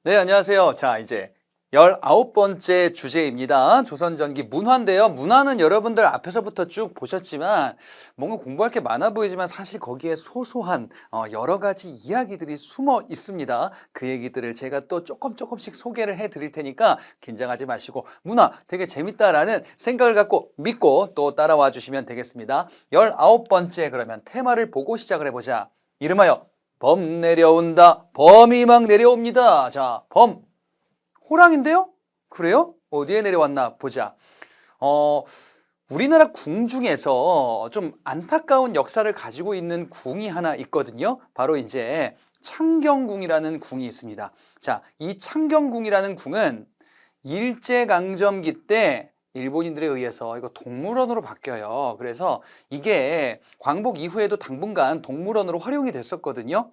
네, 안녕하세요. 자, 이제 19번째 주제입니다. 조선전기 문화인데요. 문화는 여러분들 앞에서부터 쭉 보셨지만 뭔가 공부할 게 많아 보이지만 사실 거기에 소소한 여러 가지 이야기들이 숨어 있습니다. 그 얘기들을 제가 또 조금씩 소개를 해드릴 테니까 긴장하지 마시고 문화 되게 재밌다라는 생각을 갖고 믿고 또 따라와 주시면 되겠습니다. 19번째 그러면 테마를 보고 시작을 해보자. 이름하여 범 내려온다. 범이 막 내려옵니다. 자, 범. 호랑인데요? 그래요? 어디에 내려왔나 보자. 우리나라 궁 중에서 좀 안타까운 역사를 가지고 있는 궁이 하나 있거든요. 바로 이제 창경궁이라는 궁이 있습니다. 자, 이 창경궁이라는 궁은 일제강점기 때 일본인들에 의해서 이거 동물원으로 바뀌어요. 그래서 이게 광복 이후에도 당분간 동물원으로 활용이 됐었거든요.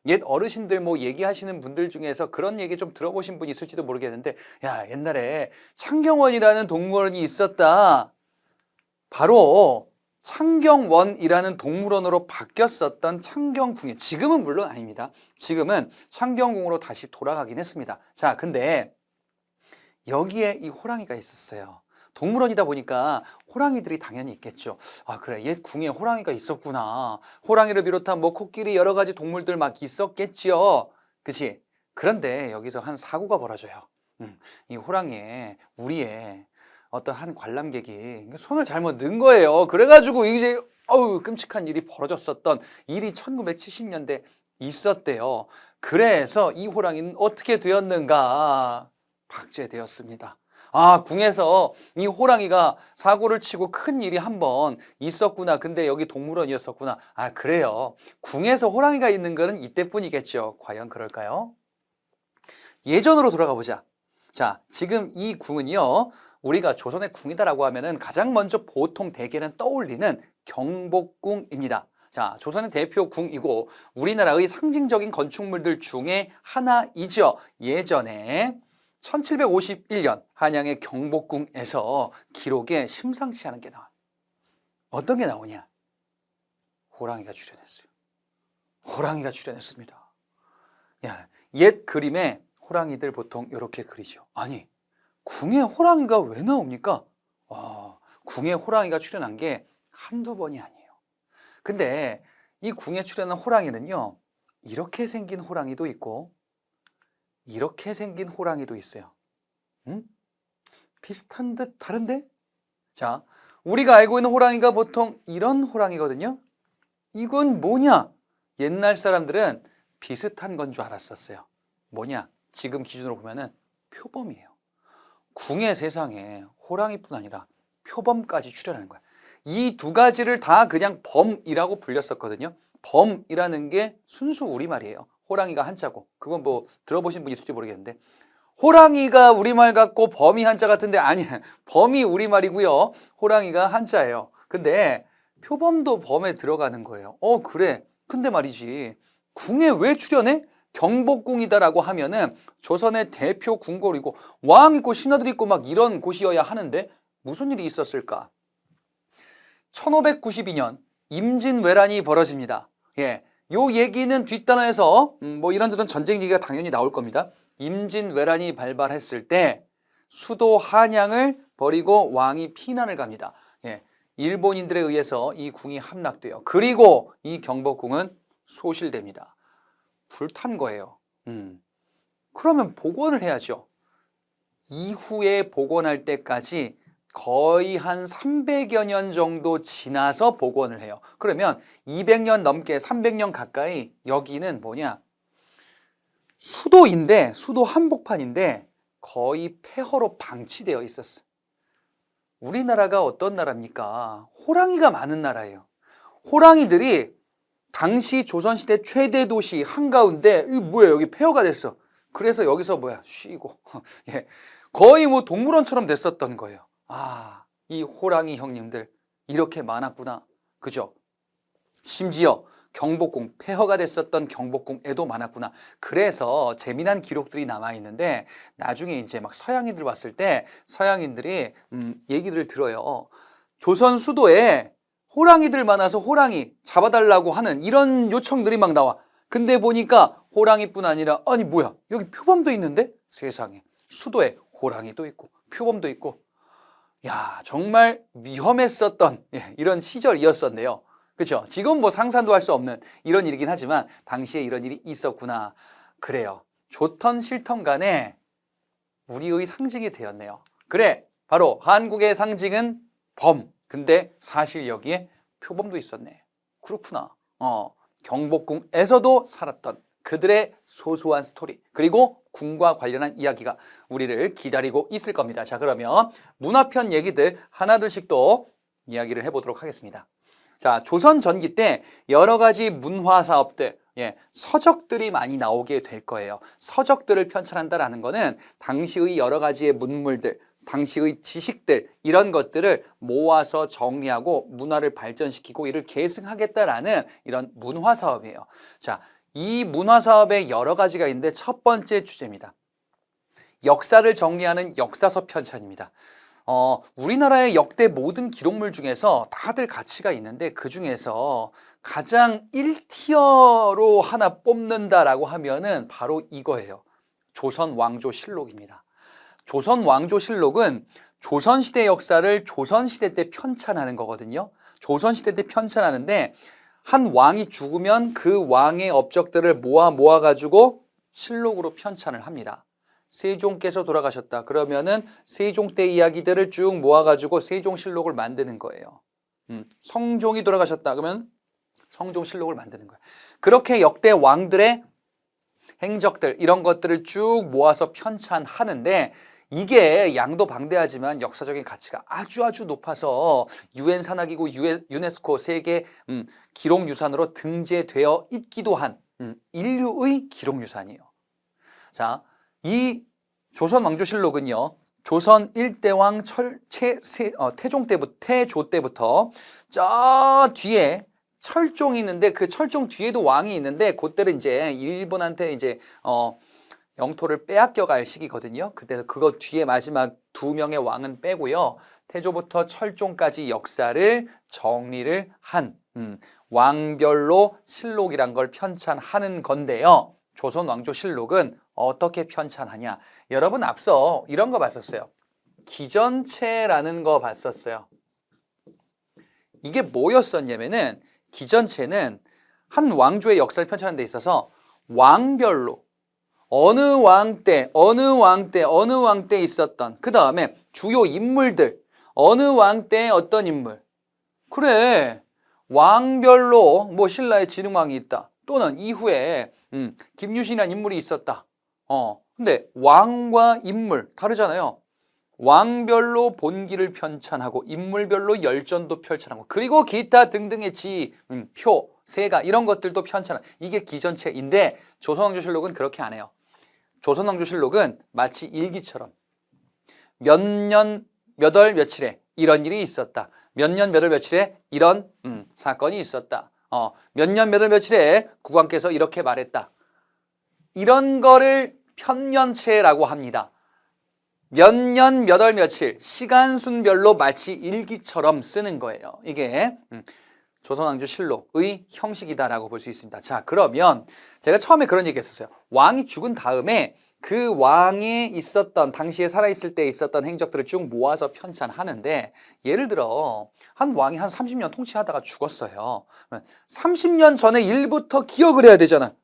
옛 어르신들 뭐 얘기하시는 분들 중에서 그런 얘기 좀 들어보신 분 있을지도 모르겠는데, 야, 옛날에 창경원이라는 동물원이 있었다. 바로 창경원이라는 동물원으로 바뀌었었던 창경궁이, 지금은 물론 아닙니다. 지금은 창경궁으로 다시 돌아가긴 했습니다. 자, 근데 여기에 이 호랑이가 있었어요. 동물원이다 보니까 호랑이들이 당연히 있겠죠. 아, 그래, 옛 궁에 호랑이가 있었구나. 호랑이를 비롯한 뭐 코끼리 여러 가지 동물들 막 있었겠지요. 그치? 그런데 여기서 한 사고가 벌어져요. 이 호랑이에 우리의 어떤 한 관람객이 손을 잘못 넣은 거예요. 그래가지고 이제 끔찍한 일이 벌어졌었던 일이 1970년대 있었대요. 그래서 이 호랑이는 어떻게 되었는가? 박제되었습니다. 아, 궁에서 이 호랑이가 사고를 치고 큰 일이 한번 있었구나. 근데 여기 동물원이었었구나. 아, 그래요. 궁에서 호랑이가 있는 거는 이때뿐이겠죠. 과연 그럴까요? 예전으로 돌아가 보자. 자, 지금 이 궁은요, 우리가 조선의 궁이다라고 하면은 가장 먼저 보통 대개는 떠올리는 경복궁입니다. 자, 조선의 대표 궁이고 우리나라의 상징적인 건축물들 중에 하나이죠. 예전에 1751년 한양의 경복궁에서 기록에 심상치 않은 게 나와요. 어떤 게 나오냐? 호랑이가 출연했어요. 호랑이가 출연했습니다. 야, 옛 그림에 호랑이들 보통 이렇게 그리죠. 아니, 궁에 호랑이가 왜 나옵니까? 궁에 호랑이가 출연한 게 한두 번이 아니에요. 근데 이 궁에 출연한 호랑이는요, 이렇게 생긴 호랑이도 있고 이렇게 생긴 호랑이도 있어요. 비슷한 듯 다른데? 자, 우리가 알고 있는 호랑이가 보통 이런 호랑이거든요. 이건 뭐냐? 옛날 사람들은 비슷한 건 줄 알았었어요. 뭐냐? 지금 기준으로 보면은 표범이에요. 궁의 세상에 호랑이뿐 아니라 표범까지 출연하는 거야. 이 두 가지를 다 그냥 범이라고 불렸었거든요. 범이라는 게 순수 우리말이에요. 호랑이가 한자고, 그건 뭐 들어보신 분 있을지 모르겠는데, 호랑이가 우리말 같고 범이 한자 같은데 아니야. 범이 우리말이고요. 호랑이가 한자예요. 근데 표범도 범에 들어가는 거예요. 그래. 근데 말이지, 궁에 왜 출연해? 경복궁이다라고 하면은 조선의 대표 궁궐이고 왕 있고 신하들 있고 막 이런 곳이어야 하는데 무슨 일이 있었을까? 1592년 임진왜란이 벌어집니다. 예. 요 얘기는 뒷단에서 뭐 이런저런 전쟁 얘기가 당연히 나올 겁니다. 임진왜란이 발발했을 때 수도 한양을 버리고 왕이 피난을 갑니다. 예, 일본인들에 의해서 이 궁이 함락돼요. 그리고 이 경복궁은 소실됩니다. 불탄 거예요. 그러면 복원을 해야죠. 이후에 복원할 때까지 거의 한 300여 년 정도 지나서 복원을 해요. 그러면 200년 넘게 300년 가까이 여기는 뭐냐? 수도인데, 수도 한복판인데 거의 폐허로 방치되어 있었어요. 우리나라가 어떤 나라입니까? 호랑이가 많은 나라예요. 호랑이들이 당시 조선시대 최대 도시 한가운데 뭐야, 여기 폐허가 됐어. 그래서 여기서 뭐야, 쉬고 예, 거의 뭐 동물원처럼 됐었던 거예요. 아, 이 호랑이 형님들 이렇게 많았구나. 그죠? 심지어 경복궁, 폐허가 됐었던 경복궁에도 많았구나. 그래서 재미난 기록들이 남아있는데 나중에 이제 막 서양인들 왔을 때 서양인들이 얘기들을 들어요. 조선 수도에 호랑이들 많아서 호랑이 잡아달라고 하는 이런 요청들이 막 나와. 근데 보니까 호랑이뿐 아니라 아니 뭐야 여기 표범도 있는데 세상에 수도에 호랑이도 있고 표범도 있고 야 정말 위험했었던 이런 시절이었었네요. 그렇죠? 지금 뭐 상상도 할 수 없는 이런 일이긴 하지만 당시에 이런 일이 있었구나. 그래요. 좋던 싫던 간에 우리의 상징이 되었네요. 그래 바로 한국의 상징은 범. 근데 사실 여기에 표범도 있었네. 그렇구나. 경복궁에서도 살았던 그들의 소소한 스토리 그리고 궁과 관련한 이야기가 우리를 기다리고 있을 겁니다. 자 그러면 문화편 얘기들 하나둘씩 또 이야기를 해보도록 하겠습니다. 자 조선 전기 때 여러 가지 문화 사업들 서적들이 많이 나오게 될 거예요. 서적들을 편찬한다라는 거는 당시의 여러 가지의 문물들 당시의 지식들 이런 것들을 모아서 정리하고 문화를 발전시키고 이를 계승하겠다라는 이런 문화 사업이에요. 자, 이 문화 사업에 여러 가지가 있는데 첫 번째 주제입니다. 역사를 정리하는 역사서 편찬입니다. 우리나라의 역대 모든 기록물 중에서 다들 가치가 있는데 그 중에서 가장 1티어로 하나 뽑는다라고 하면은 바로 이거예요. 조선 왕조실록입니다. 조선 왕조실록은 조선시대 역사를 조선시대 때 편찬하는 거거든요. 조선시대 때 편찬하는데 한 왕이 죽으면 그 왕의 업적들을 모아가지고 실록으로 편찬을 합니다. 세종께서 돌아가셨다. 그러면은 세종 때 이야기들을 쭉 모아가지고 세종실록을 만드는 거예요. 성종이 돌아가셨다. 그러면 성종실록을 만드는 거예요. 그렇게 역대 왕들의 행적들 이런 것들을 쭉 모아서 편찬하는데 이게 양도 방대하지만 역사적인 가치가 아주 높아서 유엔 산하기구 유네스코 세계 기록유산으로 등재되어 있기도 한 인류의 기록유산이에요. 자, 이 조선 왕조실록은요. 조선 1대왕 태조 때부터 저 뒤에 철종이 있는데 그 철종 뒤에도 왕이 있는데 그때는 이제 일본한테 이제 영토를 빼앗겨 갈 시기거든요. 그때서 그거 뒤에 마지막 2명의 왕은 빼고요. 태조부터 철종까지 역사를 정리를 한 왕별로 실록이란 걸 편찬하는 건데요. 조선 왕조실록은 어떻게 편찬하냐? 여러분 앞서 이런 거 봤었어요. 기전체라는 거 봤었어요. 이게 뭐였었냐면은 기전체는 한 왕조의 역사를 편찬하는 데 있어서 왕별로 어느 왕 때 있었던 그 다음에 주요 인물들 어느 왕 때 어떤 인물 그래 왕별로 뭐 신라의 진흥왕이 있다 또는 이후에 김유신이라는 인물이 있었다 근데 왕과 인물 다르잖아요. 왕별로 본기를 편찬하고 인물별로 열전도 편찬하고 그리고 기타 등등의 지, 표, 세가 이런 것들도 편찬하고 이게 기전체인데 조선왕조실록은 그렇게 안 해요. 조선왕조실록은 마치 일기처럼 몇 년 몇 월 며칠에 이런 일이 있었다. 몇 년 몇 월 며칠에 이런 사건이 있었다. 몇 년 몇 월 며칠에 국왕께서 이렇게 말했다. 이런 거를 편년체라고 합니다. 몇 년 몇 월 며칠 시간순별로 마치 일기처럼 쓰는 거예요. 이게 조선왕조실록의 형식이다라고 볼 수 있습니다. 자, 그러면 제가 처음에 그런 얘기 했었어요. 왕이 죽은 다음에 그 왕이 있었던 당시에 살아있을 때 있었던 행적들을 쭉 모아서 편찬하는데 예를 들어 한 왕이 한 30년 통치하다가 죽었어요. 30년 전의 일부터 기억을 해야 되잖아.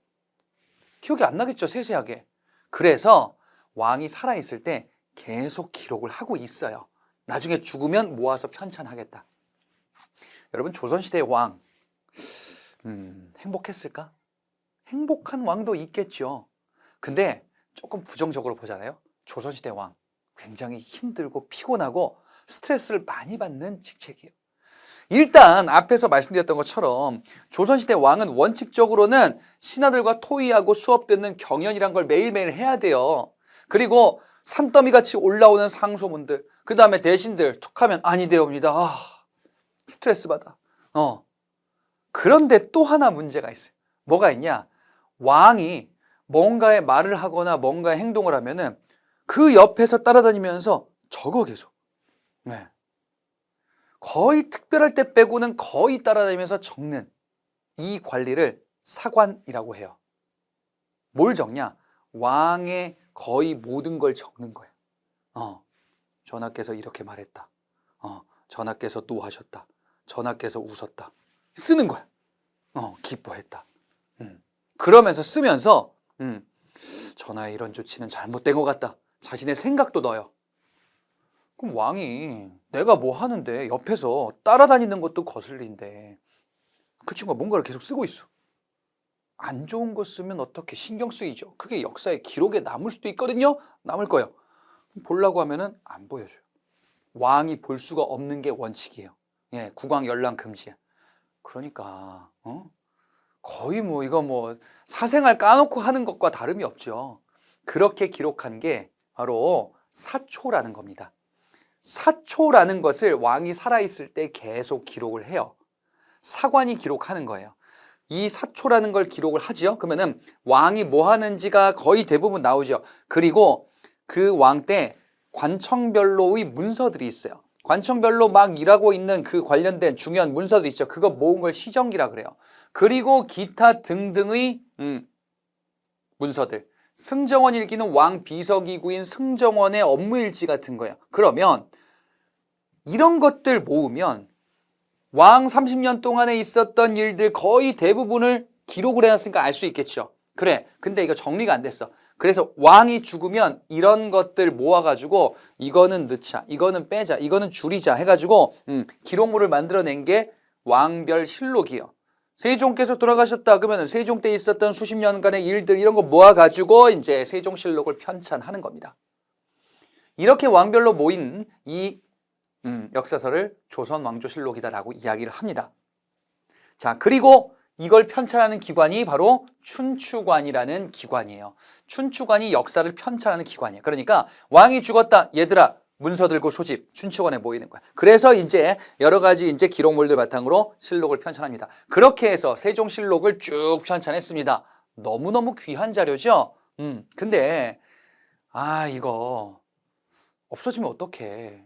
기억이 안 나겠죠, 세세하게. 그래서 왕이 살아있을 때 계속 기록을 하고 있어요. 나중에 죽으면 모아서 편찬하겠다. 여러분 조선시대의 왕 행복했을까? 행복한 왕도 있겠죠. 근데 조금 부정적으로 보잖아요. 조선시대 왕 굉장히 힘들고 피곤하고 스트레스를 많이 받는 직책이에요. 일단 앞에서 말씀드렸던 것처럼 조선시대 왕은 원칙적으로는 신하들과 토의하고 수업 듣는 경연이란 걸 매일매일 해야 돼요. 그리고 산더미같이 올라오는 상소문들 그 다음에 대신들 툭하면 아니되옵니다. 스트레스 받아. 그런데 또 하나 문제가 있어요. 뭐가 있냐? 왕이 뭔가의 말을 하거나 뭔가의 행동을 하면은 그 옆에서 따라다니면서 적어 계속. 네. 거의 특별할 때 빼고는 거의 따라다니면서 적는 이 관리를 사관이라고 해요. 뭘 적냐? 왕의 거의 모든 걸 적는 거야. 전하께서 이렇게 말했다. 전하께서 노하셨다. 전하께서 웃었다. 쓰는 거야. 기뻐했다. 그러면서 쓰면서 전하의 이런 조치는 잘못된 것 같다. 자신의 생각도 넣어요. 그럼 왕이 내가 뭐 하는데 옆에서 따라다니는 것도 거슬린데 그 친구가 뭔가를 계속 쓰고 있어. 안 좋은 거 쓰면 어떻게 신경 쓰이죠. 그게 역사의 기록에 남을 수도 있거든요. 남을 거예요. 보려고 하면은 안 보여줘요. 왕이 볼 수가 없는 게 원칙이에요. 예, 국왕 열람 금지야. 그러니까 거의 뭐 이거 뭐 사생활 까놓고 하는 것과 다름이 없죠. 그렇게 기록한 게 바로 사초라는 겁니다. 사초라는 것을 왕이 살아있을 때 계속 기록을 해요. 사관이 기록하는 거예요. 이 사초라는 걸 기록을 하죠. 그러면은 왕이 뭐 하는지가 거의 대부분 나오죠. 그리고 그 왕 때 관청별로의 문서들이 있어요. 관청별로 막 일하고 있는 그 관련된 중요한 문서들 있죠. 그거 모은 걸 시정기라 그래요. 그리고 기타 등등의 문서들. 승정원 일기는 왕 비서기구인 승정원의 업무일지 같은 거예요. 그러면 이런 것들 모으면 왕 30년 동안에 있었던 일들 거의 대부분을 기록을 해놨으니까 알 수 있겠죠. 그래, 근데 이거 정리가 안 됐어. 그래서 왕이 죽으면 이런 것들 모아가지고 이거는 넣자, 이거는 빼자, 이거는 줄이자 해가지고 기록물을 만들어낸 게 왕별 실록이에요. 세종께서 돌아가셨다 그러면 세종 때 있었던 수십 년간의 일들 이런 거 모아가지고 이제 세종실록을 편찬하는 겁니다. 이렇게 왕별로 모인 이 역사서를 조선왕조실록이다라고 이야기를 합니다. 자, 그리고 이걸 편찬하는 기관이 바로 춘추관이라는 기관이에요. 춘추관이 역사를 편찬하는 기관이에요. 그러니까 왕이 죽었다, 얘들아 문서 들고 소집, 춘추관에 모이는 거야. 그래서 이제 여러 가지 이제 기록물들 바탕으로 실록을 편찬합니다. 그렇게 해서 세종실록을 쭉 편찬했습니다. 너무너무 귀한 자료죠. 근데 이거 없어지면 어떡해.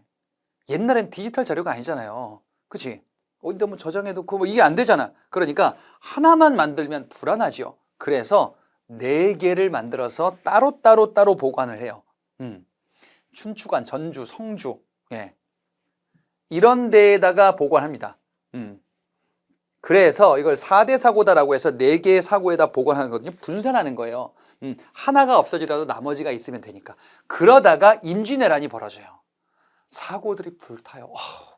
옛날엔 디지털 자료가 아니잖아요. 그치? 어디다 뭐 저장해놓고 뭐 이게 안 되잖아. 그러니까 하나만 만들면 불안하죠. 그래서 4개를 만들어서 따로 보관을 해요. 춘추관, 전주, 성주, 예. 이런 데에다가 보관합니다. 그래서 이걸 4대 사고다라고 해서 4개의 사고에다 보관하는 거거든요. 분산하는 거예요. 하나가 없어지더라도 나머지가 있으면 되니까. 그러다가 임진왜란이 벌어져요. 사고들이 불타요.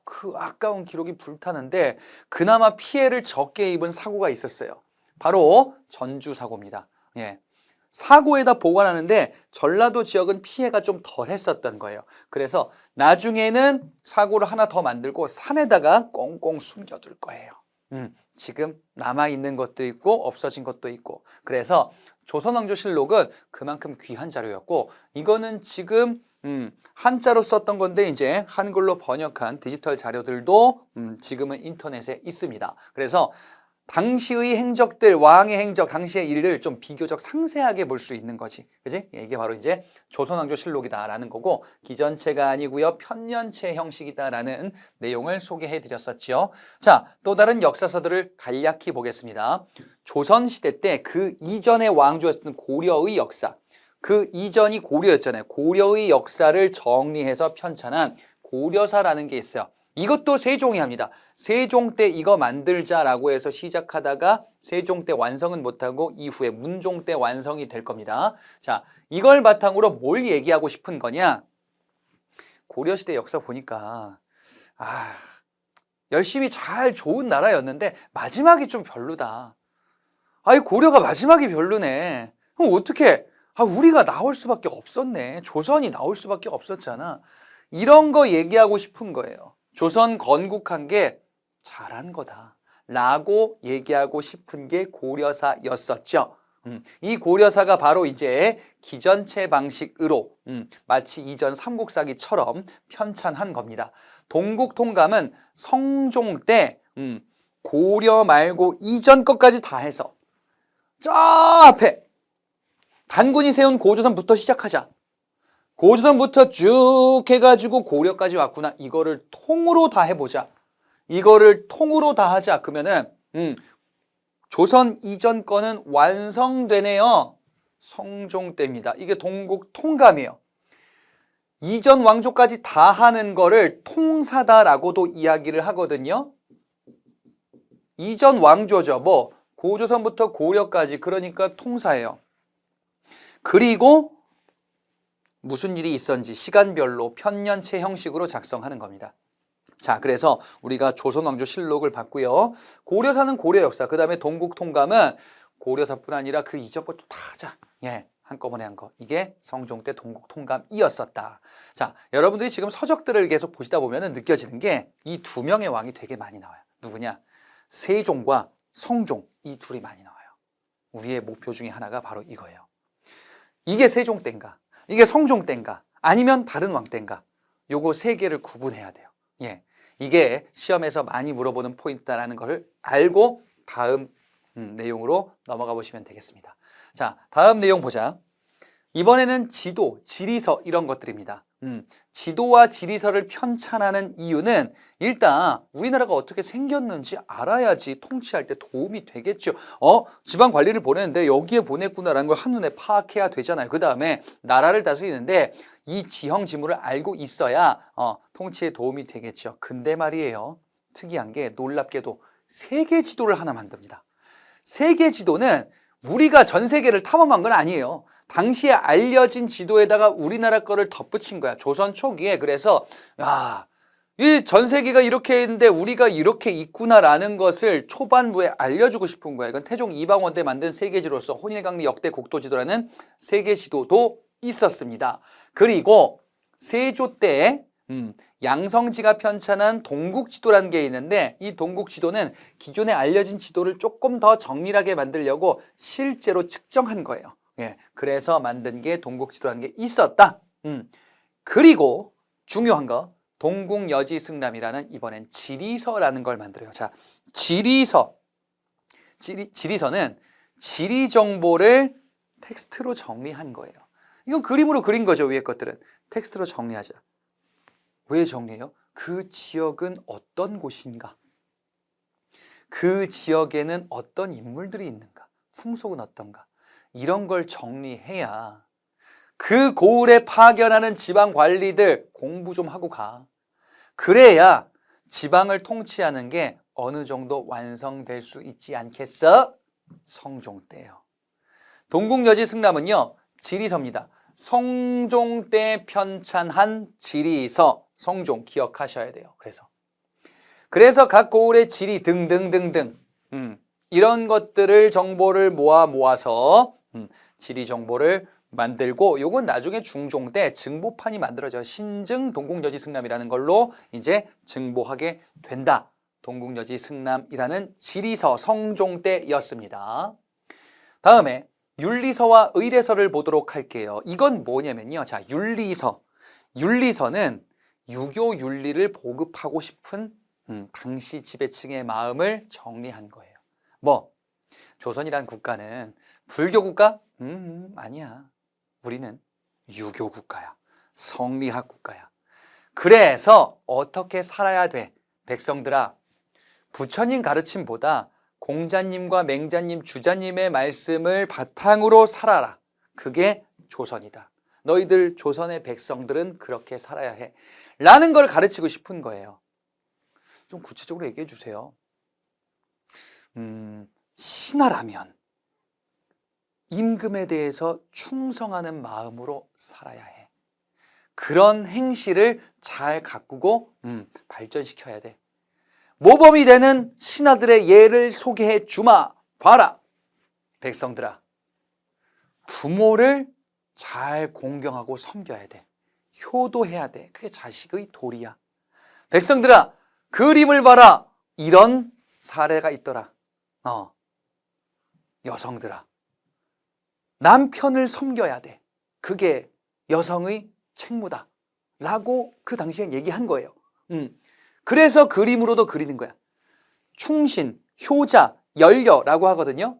그 아까운 기록이 불타는데 그나마 피해를 적게 입은 사고가 있었어요. 바로 전주 사고입니다. 예. 사고에다 보관하는데 전라도 지역은 피해가 좀 덜 했었던 거예요. 그래서 나중에는 사고를 하나 더 만들고 산에다가 꽁꽁 숨겨둘 거예요. 지금 남아있는 것도 있고 없어진 것도 있고. 그래서 조선왕조실록은 그만큼 귀한 자료였고, 이거는 지금 한자로 썼던 건데 이제 한글로 번역한 디지털 자료들도 지금은 인터넷에 있습니다. 그래서 당시의 행적들, 왕의 행적, 당시의 일을 좀 비교적 상세하게 볼 수 있는 거지. 그지? 이게 바로 이제 조선왕조실록이다라는 거고, 기전체가 아니고요, 편년체 형식이다라는 내용을 소개해 드렸었죠. 자, 또 다른 역사서들을 간략히 보겠습니다. 조선시대 때 그 이전의 왕조였던 고려의 역사, 그 이전이 고려였잖아요. 고려의 역사를 정리해서 편찬한 고려사라는 게 있어요. 이것도 세종이 합니다. 세종 때 이거 만들자라고 해서 시작하다가 세종 때 완성은 못하고 이후에 문종 때 완성이 될 겁니다. 자, 이걸 바탕으로 뭘 얘기하고 싶은 거냐? 고려시대 역사 보니까 열심히 잘 좋은 나라였는데 마지막이 좀 별로다. 고려가 마지막이 별로네. 그럼 어떻게? 우리가 나올 수밖에 없었네. 조선이 나올 수밖에 없었잖아. 이런 거 얘기하고 싶은 거예요. 조선 건국한 게 잘한 거다 라고 얘기하고 싶은 게 고려사였었죠. 이 고려사가 바로 이제 기전체 방식으로 마치 이전 삼국사기처럼 편찬한 겁니다. 동국통감은 성종 때 고려 말고 이전 것까지 다 해서 저 앞에 단군이 세운 고조선부터 시작하자. 고조선부터 쭉 해가지고 고려까지 왔구나. 이거를 통으로 다 해보자. 이거를 통으로 다 하자. 그러면은 조선 이전 거는 완성되네요. 성종 때입니다. 이게 동국 통감이에요. 이전 왕조까지 다 하는 거를 통사다라고도 이야기를 하거든요. 이전 왕조죠. 뭐 고조선부터 고려까지, 그러니까 통사예요. 그리고 무슨 일이 있었는지 시간별로 편년체 형식으로 작성하는 겁니다. 자, 그래서 우리가 조선왕조실록을 봤고요. 고려사는 고려 역사, 그 다음에 동국통감은 고려사뿐 아니라 그 이전 것도 다 하자. 예, 한꺼번에 한 거. 이게 성종 때 동국통감이었었다. 자, 여러분들이 지금 서적들을 계속 보시다 보면 느껴지는 게 이 두 명의 왕이 되게 많이 나와요. 누구냐? 세종과 성종, 이 둘이 많이 나와요. 우리의 목표 중에 하나가 바로 이거예요. 이게 세종 때인가? 이게 성종 때인가? 아니면 다른 왕 때인가? 요거 세 개를 구분해야 돼요. 예, 이게 시험에서 많이 물어보는 포인트라는 것을 알고 다음 내용으로 넘어가 보시면 되겠습니다. 자, 다음 내용 보자. 이번에는 지도, 지리서 이런 것들입니다. 지도와 지리서를 편찬하는 이유는 일단 우리나라가 어떻게 생겼는지 알아야지 통치할 때 도움이 되겠죠. 지방 관리를 보내는데 여기에 보냈구나라는 걸 한눈에 파악해야 되잖아요. 그 다음에 나라를 다스리는데 이 지형 지물을 알고 있어야 통치에 도움이 되겠죠. 근데 말이에요, 특이한 게 놀랍게도 세계 지도를 하나 만듭니다. 세계 지도는 우리가 전 세계를 탐험한 건 아니에요. 당시에 알려진 지도에다가 우리나라 거를 덧붙인 거야. 조선 초기에. 그래서 이 전 세계가 이렇게 있는데 우리가 이렇게 있구나라는 것을 초반부에 알려주고 싶은 거야. 이건 태종 이방원 때 만든 세계지로서 혼일강리 역대 국도지도라는 세계지도도 있었습니다. 그리고 세조 때 양성지가 편찬한 동국지도라는 게 있는데, 이 동국지도는 기존에 알려진 지도를 조금 더 정밀하게 만들려고 실제로 측정한 거예요. 예, 그래서 만든 게 동국지도라는 게 있었다. 그리고 중요한 거, 동국여지승람이라는 이번엔 지리서라는 걸 만들어요. 자, 지리서는 지리 정보를 텍스트로 정리한 거예요. 이건 그림으로 그린 거죠. 위에 것들은 텍스트로 정리하자. 왜 정리해요? 그 지역은 어떤 곳인가? 그 지역에는 어떤 인물들이 있는가? 풍속은 어떤가? 이런 걸 정리해야 그 고을에 파견하는 지방 관리들 공부 좀 하고 가. 그래야 지방을 통치하는 게 어느 정도 완성될 수 있지 않겠어? 성종 때요. 동국여지승람은요, 지리서입니다. 성종 때 편찬한 지리서, 성종 기억하셔야 돼요. 그래서 각 고을의 지리 등등등등 이런 것들을 정보를 모아서 지리 정보를 만들고, 요건 나중에 중종 때 증보판이 만들어져요. 신증 동국여지승람이라는 걸로 이제 증보하게 된다. 동국여지승람이라는 지리서, 성종 때였습니다. 다음에 윤리서와 의례서를 보도록 할게요. 이건 뭐냐면요, 자, 윤리서는 유교 윤리를 보급하고 싶은 당시 지배층의 마음을 정리한 거예요. 조선이란 국가는 불교 국가? 아니야. 우리는 유교 국가야. 성리학 국가야. 그래서 어떻게 살아야 돼? 백성들아, 부처님 가르침보다 공자님과 맹자님, 주자님의 말씀을 바탕으로 살아라. 그게 조선이다. 너희들 조선의 백성들은 그렇게 살아야 해. 라는 걸 가르치고 싶은 거예요. 좀 구체적으로 얘기해 주세요. 신하라면 임금에 대해서 충성하는 마음으로 살아야 해. 그런 행실을 잘 가꾸고 발전시켜야 돼. 모범이 되는 신하들의 예를 소개해 주마. 봐라. 백성들아, 부모를 잘 공경하고 섬겨야 돼. 효도해야 돼. 그게 자식의 도리야. 백성들아, 그림을 봐라. 이런 사례가 있더라. 여성들아, 남편을 섬겨야 돼. 그게 여성의 책무다. 라고 그 당시엔 얘기한 거예요. 그래서 그림으로도 그리는 거야. 충신, 효자, 연려라고 하거든요.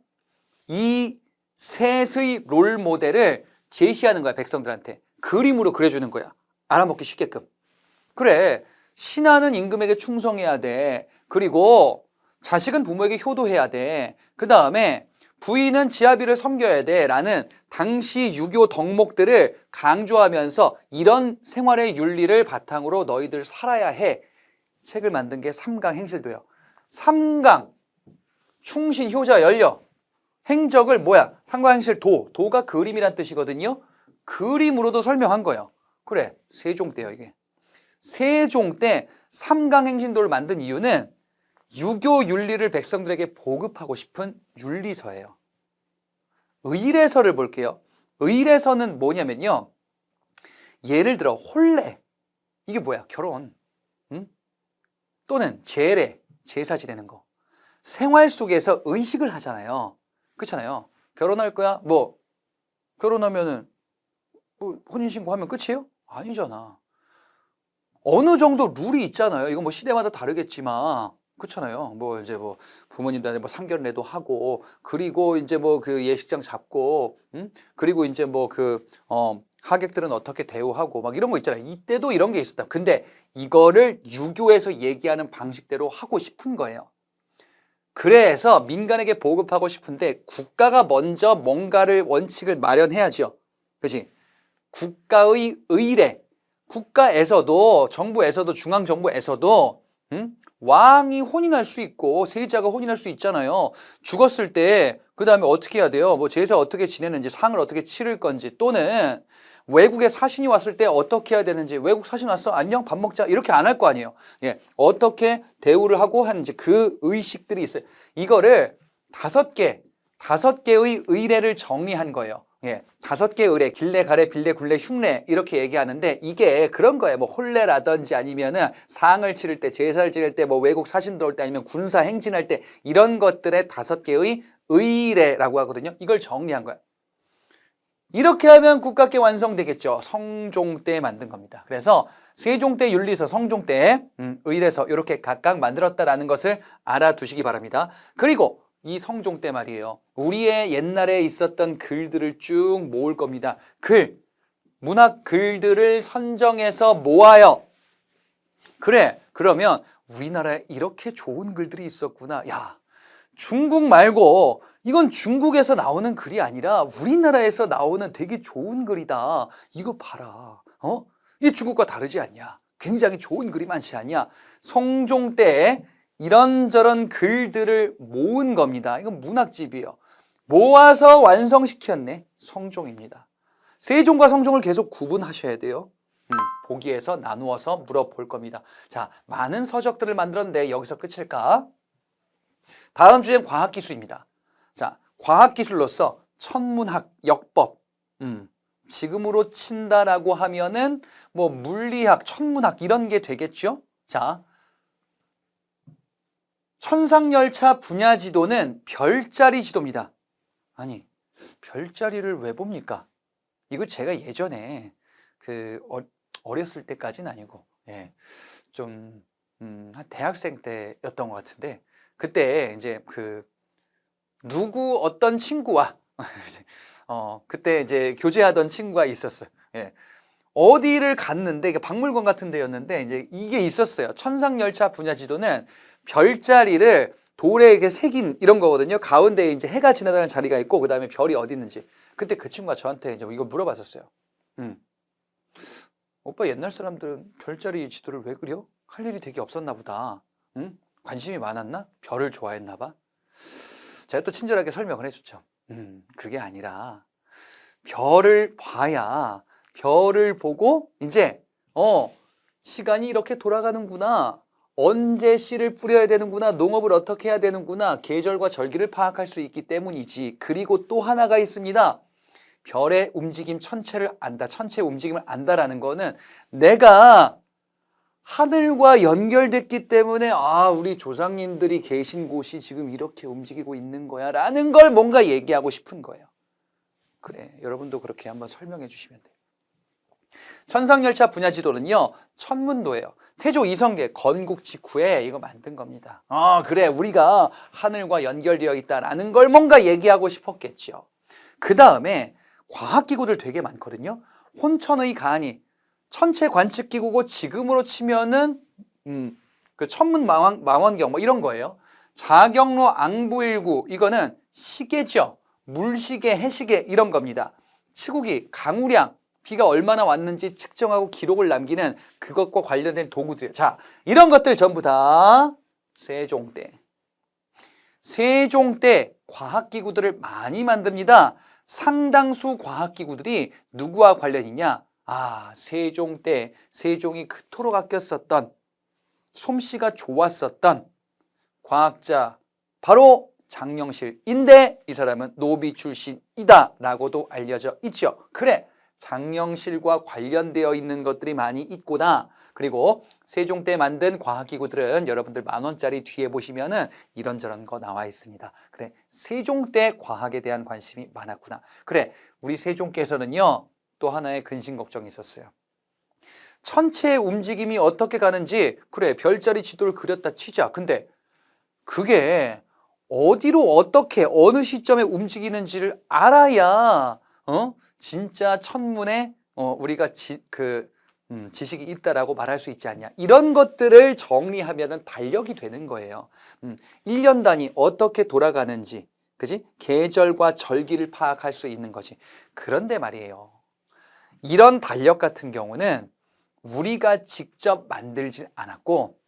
이 셋의 롤 모델을 제시하는 거야, 백성들한테. 그림으로 그려주는 거야. 알아먹기 쉽게끔. 그래, 신하는 임금에게 충성해야 돼. 그리고 자식은 부모에게 효도해야 돼. 그 다음에 부인은 지아비를 섬겨야 돼 라는 당시 유교 덕목들을 강조하면서 이런 생활의 윤리를 바탕으로 너희들 살아야 해. 책을 만든 게 삼강 행실도예요. 삼강, 충신, 효자, 연려. 행적을 뭐야? 삼강 행실 도가 그림이란 뜻이거든요. 그림으로도 설명한 거예요. 그래, 세종 때요 이게. 세종 때 삼강 행신도를 만든 이유는 유교 윤리를 백성들에게 보급하고 싶은 윤리서예요. 의례서를 볼게요. 의례서는 뭐냐면요. 예를 들어 혼례. 이게 뭐야? 결혼. 응? 또는 제례, 제사 지내는 거. 생활 속에서 의식을 하잖아요. 그렇잖아요. 결혼할 거야? 뭐 결혼하면은 뭐 혼인신고하면 끝이에요? 아니잖아. 어느 정도 룰이 있잖아요. 이건 뭐 시대마다 다르겠지만 그렇잖아요. 뭐 이제 뭐 부모님들한테 뭐 상견례도 하고 그리고 이제 뭐 그 예식장 잡고 그리고 이제 뭐 그 하객들은 어떻게 대우하고 막 이런 거 있잖아요. 이때도 이런 게 있었다. 근데 이거를 유교에서 얘기하는 방식대로 하고 싶은 거예요. 그래서 민간에게 보급하고 싶은데 국가가 먼저 뭔가를 원칙을 마련해야죠. 그렇지? 국가의 의례, 국가에서도 정부에서도 중앙정부에서도 왕이 혼인할 수 있고 세자가 혼인할 수 있잖아요. 죽었을 때 그 다음에 어떻게 해야 돼요? 뭐 제사 어떻게 지내는지 상을 어떻게 치를 건지 또는 외국에 사신이 왔을 때 어떻게 해야 되는지 외국 사신 왔어? 안녕 밥 먹자 이렇게 안 할 거 아니에요. 예, 어떻게 대우를 하고 하는지 그 의식들이 있어요. 이거를 다섯 개의 의례를 정리한 거예요. 예, 5개의 의례, 길례, 가례, 빌례, 굴례, 흉례 이렇게 얘기하는데 이게 그런 거예요. 뭐 혼례라든지 아니면은 상을 치를 때, 제사를 지낼 때, 뭐 외국 사신 들어올 때 아니면 군사 행진할 때 이런 것들의 5개의 의례라고 하거든요. 이걸 정리한 거예요. 이렇게 하면 국가께 완성되겠죠. 성종 때 만든 겁니다. 그래서 세종 때 윤리서, 성종 때 의례서 이렇게 각각 만들었다라는 것을 알아두시기 바랍니다. 그리고 이 성종 때 말이에요. 우리의 옛날에 있었던 글들을 쭉 모을 겁니다. 문학 글들을 선정해서 모아요. 그래, 그러면 우리나라에 이렇게 좋은 글들이 있었구나. 야, 중국 말고 이건 중국에서 나오는 글이 아니라 우리나라에서 나오는 되게 좋은 글이다. 이거 봐라. 이 중국과 다르지 않냐? 굉장히 좋은 글이 많지 않냐? 성종 때 이런저런 글들을 모은 겁니다. 이건 문학집이에요. 모아서 완성시켰네. 성종입니다. 세종과 성종을 계속 구분하셔야 돼요. 보기에서 나누어서 물어볼 겁니다. 자, 많은 서적들을 만들었는데 여기서 끝일까? 다음 주제는 과학기술입니다. 자, 과학기술로서 천문학, 역법, 지금으로 친다라고 하면은 뭐 물리학, 천문학 이런 게 되겠죠? 자, 천상열차 분야지도는 별자리 지도입니다. 아니, 별자리를 왜 봅니까? 이거 제가 예전에 어렸을 때까지는 아니고, 예, 좀, 한 대학생 때였던 것 같은데, 그때 이제 어떤 친구와, 그때 이제 교제하던 친구가 있었어요. 예. 어디를 갔는데, 박물관 같은 데였는데, 이제 이게 있었어요. 천상열차 분야지도는 별자리를 돌에 이렇게 새긴 이런 거거든요. 가운데에 이제 해가 지나가는 자리가 있고, 그 다음에 별이 어디 있는지. 그때 그 친구가 저한테 이제 이거 물어봤었어요. 오빠 옛날 사람들은 별자리 지도를 왜 그려? 할 일이 되게 없었나 보다. 관심이 많았나? 별을 좋아했나 봐. 제가 또 친절하게 설명을 해줬죠. 그게 아니라 별을 봐야 별을 보고 이제 시간이 이렇게 돌아가는구나. 언제 씨를 뿌려야 되는구나. 농업을 어떻게 해야 되는구나. 계절과 절기를 파악할 수 있기 때문이지. 그리고 또 하나가 있습니다. 별의 움직임 천체를 안다. 천체의 움직임을 안다라는 거는 내가 하늘과 연결됐기 때문에 우리 조상님들이 계신 곳이 지금 이렇게 움직이고 있는 거야 라는 걸 뭔가 얘기하고 싶은 거예요. 그래, 여러분도 그렇게 한번 설명해 주시면 돼요. 천상열차 분야지도는요, 천문도예요. 태조 이성계 건국 직후에 이거 만든 겁니다. 그래, 우리가 하늘과 연결되어 있다라는 걸 뭔가 얘기하고 싶었겠죠. 그 다음에 과학기구들 되게 많거든요. 혼천의 가니 천체 관측기구고 지금으로 치면은 그 천문망원경 뭐 이런 거예요. 자경로 앙부일구 이거는 시계죠. 물시계, 해시계 이런 겁니다. 치국이, 강우량, 비가 얼마나 왔는지 측정하고 기록을 남기는 그것과 관련된 도구들. 자, 이런 것들 전부 다 세종대. 세종대 과학기구들을 많이 만듭니다. 상당수 과학기구들이 누구와 관련 있냐? 아, 세종대, 세종이 그토록 아꼈었던, 솜씨가 좋았었던 과학자 바로 장영실인데 이 사람은 노비 출신이다 라고도 알려져 있죠. 그래, 장영실과 관련되어 있는 것들이 많이 있구나. 그리고 세종 때 만든 과학기구들은 여러분들 10,000원짜리 뒤에 보시면은 이런저런 거 나와 있습니다. 그래, 세종 때 과학에 대한 관심이 많았구나. 그래, 우리 세종께서는요 또 하나의 근심 걱정이 있었어요. 천체의 움직임이 어떻게 가는지, 그래, 별자리 지도를 그렸다 치자. 근데 그게 어디로 어떻게 어느 시점에 움직이는지를 알아야 진짜 천문에 우리가 지식이 있다라고 말할 수 있지 않냐. 이런 것들을 정리하면 달력이 되는 거예요. 1년 단위 어떻게 돌아가는지, 그지? 계절과 절기를 파악할 수 있는 거지. 그런데 말이에요, 이런 달력 같은 경우는 우리가 직접 만들지 않았고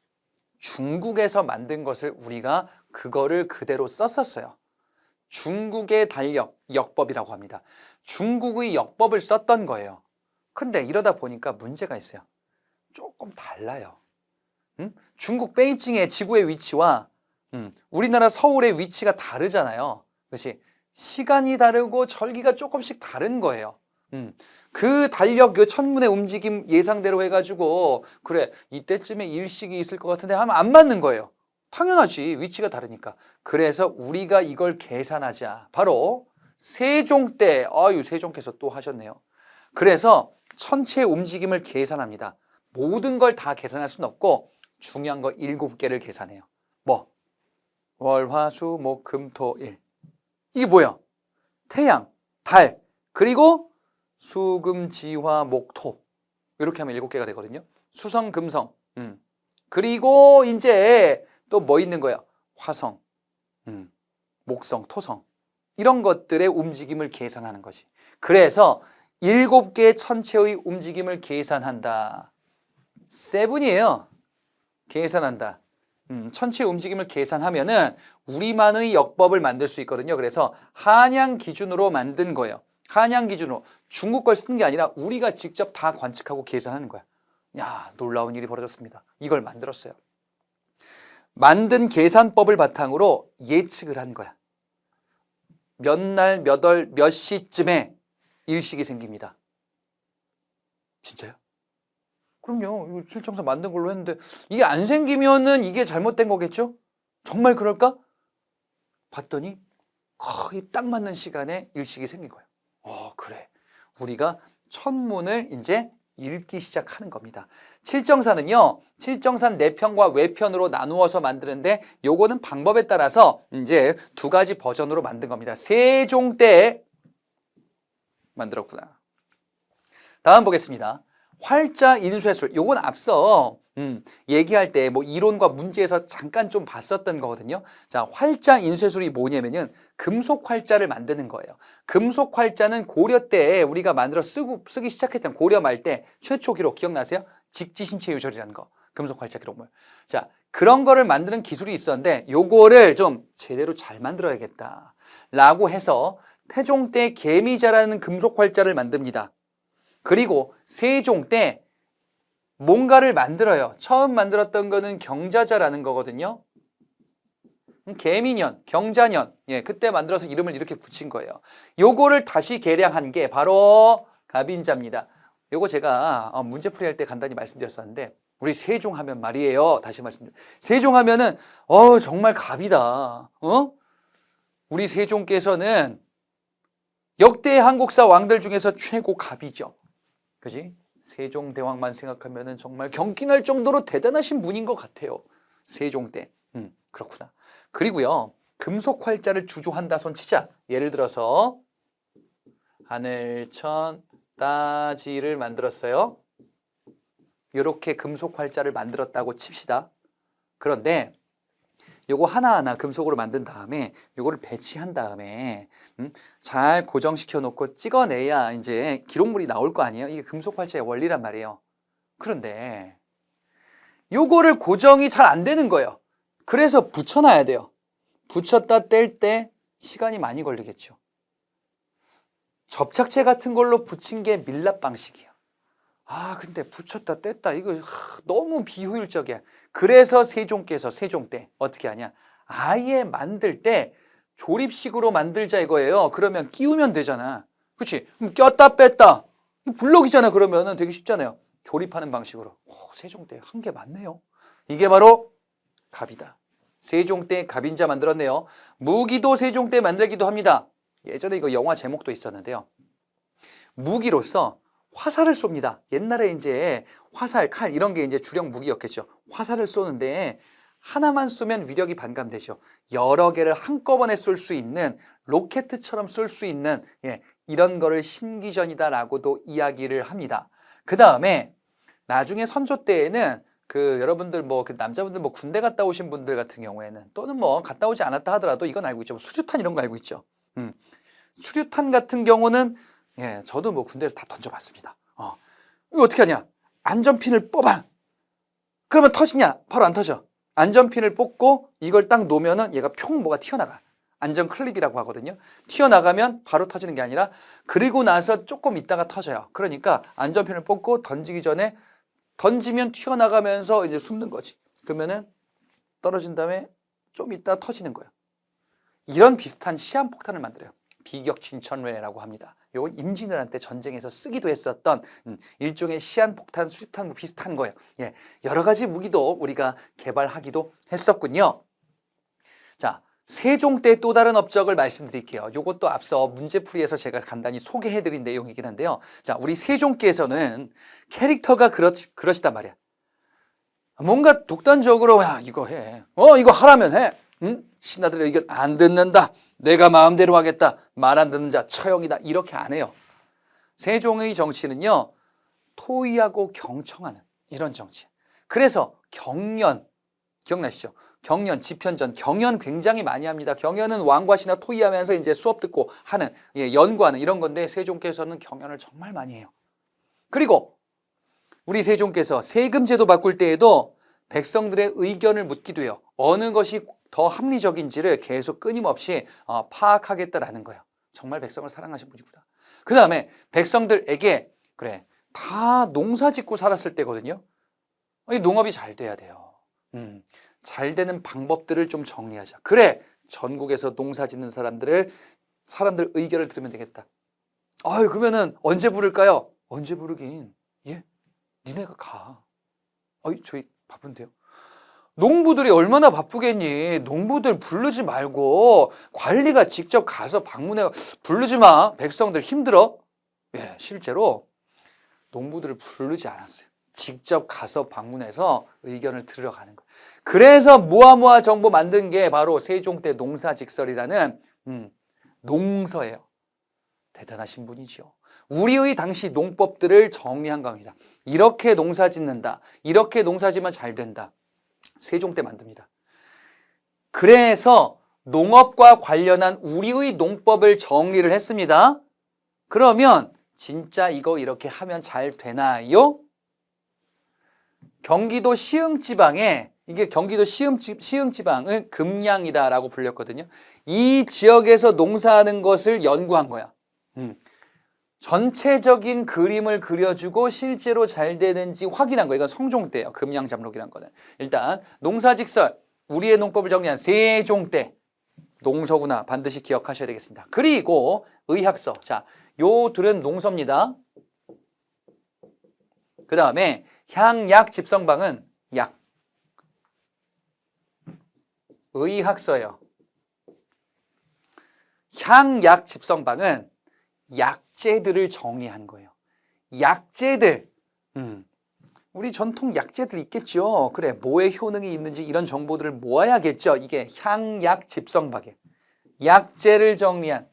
중국에서 만든 것을 우리가 그거를 그대로 썼었어요. 중국의 달력, 역법이라고 합니다. 중국의 역법을 썼던 거예요. 근데 이러다 보니까 문제가 있어요. 조금 달라요. 중국 베이징의 지구의 위치와 우리나라 서울의 위치가 다르잖아요. 그렇지? 시간이 다르고 절기가 조금씩 다른 거예요. 그 달력, 그 천문의 움직임 예상대로 해가지고 그래, 이때쯤에 일식이 있을 것 같은데 하면 안 맞는 거예요. 당연하지, 위치가 다르니까. 그래서 우리가 이걸 계산하자. 바로 세종 때, 아유, 세종께서 또 하셨네요. 그래서 천체의 움직임을 계산합니다. 모든 걸 다 계산할 수는 없고 중요한 거 7개를 계산해요. 뭐? 월, 화, 수, 목, 금, 토, 일. 이게 뭐야? 태양, 달, 그리고 수, 금, 지, 화, 목, 토. 이렇게 하면 7개가 되거든요. 수성, 금성. 그리고 이제 또 뭐 있는 거야? 화성, 목성, 토성. 이런 것들의 움직임을 계산하는 것이. 그래서 7개의 천체의 움직임을 계산한다. 세븐이에요. 계산한다. 천체 움직임을 계산하면은 우리만의 역법을 만들 수 있거든요. 그래서 한양 기준으로 만든 거예요. 한양 기준으로 중국 걸 쓰는 게 아니라 우리가 직접 다 관측하고 계산하는 거야. 야, 놀라운 일이 벌어졌습니다. 이걸 만들었어요. 만든 계산법을 바탕으로 예측을 한 거야. 몇 날, 몇 월, 몇 시쯤에 일식이 생깁니다. 진짜요? 그럼요. 이거 실정사 만든 걸로 했는데 이게 안 생기면은 이게 잘못된 거겠죠? 정말 그럴까? 봤더니 거의 딱 맞는 시간에 일식이 생긴 거예요. 그래. 우리가 천문을 이제 읽기 시작하는 겁니다. 칠정사는요, 칠정산 내편과 외편으로 나누어서 만드는데 요거는 방법에 따라서 이제 2가지 버전으로 만든 겁니다. 세종 때 만들었구나. 다음 보겠습니다. 활자 인쇄술. 요건 앞서 얘기할 때 뭐 이론과 문제에서 잠깐 좀 봤었던 거거든요. 자, 활자 인쇄술이 뭐냐면은 금속 활자를 만드는 거예요. 금속 활자는 고려 때 우리가 만들어 쓰기 시작했던 고려 말 때 최초 기록 기억나세요? 직지심체 유절이라는 거. 금속 활자 기록물. 자, 그런 거를 만드는 기술이 있었는데 요거를 좀 제대로 잘 만들어야겠다 라고 해서 태종 때 개미자라는 금속 활자를 만듭니다. 그리고 세종 때 뭔가를 만들어요. 처음 만들었던 거는 경자자라는 거거든요. 개미년, 경자년. 예, 그때 만들어서 이름을 이렇게 붙인 거예요. 요거를 다시 개량한 게 바로 갑인자입니다. 요거 제가 문제풀이 할 때 간단히 말씀드렸었는데 우리 세종 하면 말이에요. 다시 말씀드려요. 세종 하면은 정말 갑이다. 우리 세종께서는 역대 한국사 왕들 중에서 최고 갑이죠. 그지? 세종대왕만 생각하면은 정말 경기날 정도로 대단하신 분인 것 같아요. 세종 때. 그렇구나. 그리고요, 금속 활자를 주조한다 손 치자. 예를 들어서 하늘천 따지를 만들었어요. 이렇게 금속 활자를 만들었다고 칩시다. 그런데 요거 하나하나 금속으로 만든 다음에 요거를 배치한 다음에 잘 고정시켜 놓고 찍어내야 이제 기록물이 나올 거 아니에요. 이게 금속 활자의 원리란 말이에요. 그런데 요거를 고정이 잘 안 되는 거예요. 그래서 붙여놔야 돼요. 붙였다 뗄 때 시간이 많이 걸리겠죠. 접착제 같은 걸로 붙인 게 밀랍 방식이에요. 아, 근데 붙였다 뗐다 이거 너무 비효율적이야. 그래서 세종께서 세종 때 어떻게 하냐? 아예 만들 때 조립식으로 만들자 이거예요. 그러면 끼우면 되잖아. 그렇지? 그럼 꼈다 뺐다. 블럭이잖아. 그러면은 되게 쉽잖아요. 조립하는 방식으로. 세종 때 한 게 많네요. 이게 바로 갑이다. 세종 때 갑인자 만들었네요. 무기도 세종 때 만들기도 합니다. 예전에 이거 영화 제목도 있었는데요. 무기로서 화살을 쏩니다. 옛날에 이제 화살, 칼 이런 게 이제 주력 무기였겠죠. 화살을 쏘는데 하나만 쏘면 위력이 반감되죠. 여러 개를 한꺼번에 쏠 수 있는 로켓처럼 쏠 수 있는 이런 거를 신기전이다라고도 이야기를 합니다. 그 다음에 나중에 선조 때에는 여러분들 그 남자분들 군대 갔다 오신 분들 같은 경우에는 또는 갔다 오지 않았다 하더라도 이건 알고 있죠. 수류탄 이런 거 알고 있죠. 수류탄 같은 경우는 저도 군대에서 다 던져봤습니다. 이거 어떻게 하냐? 안전핀을 뽑아. 그러면 터지냐? 바로 안 터져. 안전핀을 뽑고 이걸 딱 놓으면은 얘가 뭐가 튀어나가. 안전 클립이라고 하거든요. 튀어나가면 바로 터지는 게 아니라 그리고 나서 조금 있다가 터져요. 그러니까 안전핀을 뽑고 던지기 전에 던지면 튀어나가면서 이제 숨는 거지. 그러면은 떨어진 다음에 좀 있다 터지는 거예요. 이런 비슷한 시한폭탄을 만들어요. 비격진천뢰라고 합니다. 이건 임진왜란 때 전쟁에서 쓰기도 했었던 일종의 시한폭탄, 수류탄 비슷한 거예요. 여러 가지 무기도 우리가 개발하기도 했었군요. 자, 세종 때 또 다른 업적을 말씀드릴게요. 이것도 앞서 문제풀이에서 제가 간단히 소개해드린 내용이긴 한데요. 자, 우리 세종께서는 캐릭터가 그러시단 말이야. 뭔가 독단적으로 이거 해. 이거 하라면 해. 신하들의 의견 안 듣는다. 내가 마음대로 하겠다. 말 안 듣는 자 처형이다. 이렇게 안 해요. 세종의 정치는요. 토의하고 경청하는 이런 정치. 그래서 경연 기억나시죠? 경연, 집현전, 경연 굉장히 많이 합니다. 경연은 왕과 신하 토의하면서 이제 수업 듣고 하는 연구하는 이런 건데 세종께서는 경연을 정말 많이 해요. 그리고 우리 세종께서 세금제도 바꿀 때에도 백성들의 의견을 묻기도 해요. 어느 것이 더 합리적인지를 계속 끊임없이 파악하겠다라는 거예요. 정말 백성을 사랑하신 분이구나. 그 다음에 백성들에게 그래 다 농사 짓고 살았을 때거든요. 이 농업이 잘 돼야 돼요. 잘 되는 방법들을 좀 정리하자. 그래 전국에서 농사 짓는 사람들 의견을 들으면 되겠다. 그러면은 언제 부를까요? 언제 부르긴 니네가 가. 저희 바쁜데요. 농부들이 얼마나 바쁘겠니? 농부들 부르지 말고 관리가 직접 가서 방문해. 부르지 마. 백성들 힘들어. 실제로 농부들을 부르지 않았어요. 직접 가서 방문해서 의견을 들으러 가는 거예요. 그래서 무아무아 정보 만든 게 바로 세종 때 농사직설이라는 농서예요. 대단하신 분이죠. 우리의 당시 농법들을 정리한 겁니다. 이렇게 농사 짓는다. 이렇게 농사 지면 잘 된다. 세종 때 만듭니다. 그래서 농업과 관련한 우리의 농법을 정리를 했습니다. 그러면 진짜 이거 이렇게 하면 잘 되나요? 경기도 시흥지방에 이게 경기도 시흥지방을 금량이다라고 불렸거든요. 이 지역에서 농사하는 것을 연구한 거야. 전체적인 그림을 그려주고 실제로 잘 되는지 확인한 거예요. 이건 성종 때예요. 금량잡록이란 거는. 일단 농사직설, 우리의 농법을 정리한 세종 때 농서구나 반드시 기억하셔야 되겠습니다. 그리고 의학서. 자, 요 둘은 농서입니다. 그 다음에 향약집성방은 약. 의학서예요. 향약집성방은 약재들을 정리한 거예요. 약재들. 우리 전통 약재들 있겠죠. 그래, 뭐에 효능이 있는지 이런 정보들을 모아야겠죠. 이게 향약집성방이에요. 약재를 정리한.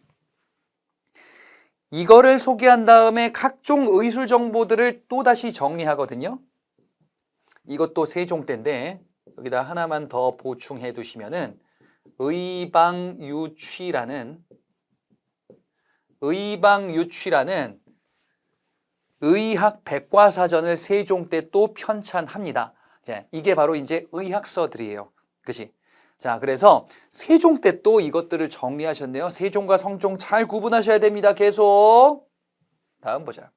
이거를 소개한 다음에 각종 의술 정보들을 또다시 정리하거든요. 이것도 세종 때인데 여기다 하나만 더 보충해 두시면은 의방유취라는 의학 백과사전을 세종 때 또 편찬합니다. 이게 바로 이제 의학서들이에요. 그치? 자, 그래서 세종 때 또 이것들을 정리하셨네요. 세종과 성종 잘 구분하셔야 됩니다. 계속. 다음 보자.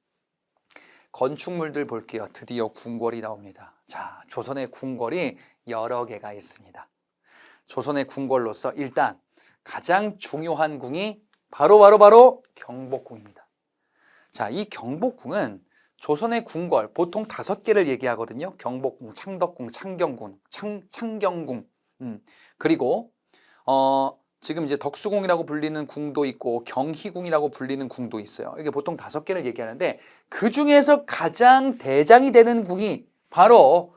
건축물들 볼게요. 드디어 궁궐이 나옵니다. 자, 조선의 궁궐이 여러 개가 있습니다. 조선의 궁궐로서 일단 가장 중요한 궁이 바로 경복궁입니다. 자, 이 경복궁은 조선의 궁궐 보통 5개를 얘기하거든요. 경복궁, 창덕궁, 창경궁. 그리고 지금 이제 덕수궁이라고 불리는 궁도 있고 경희궁이라고 불리는 궁도 있어요. 이게 보통 5개를 얘기하는데 그 중에서 가장 대장이 되는 궁이 바로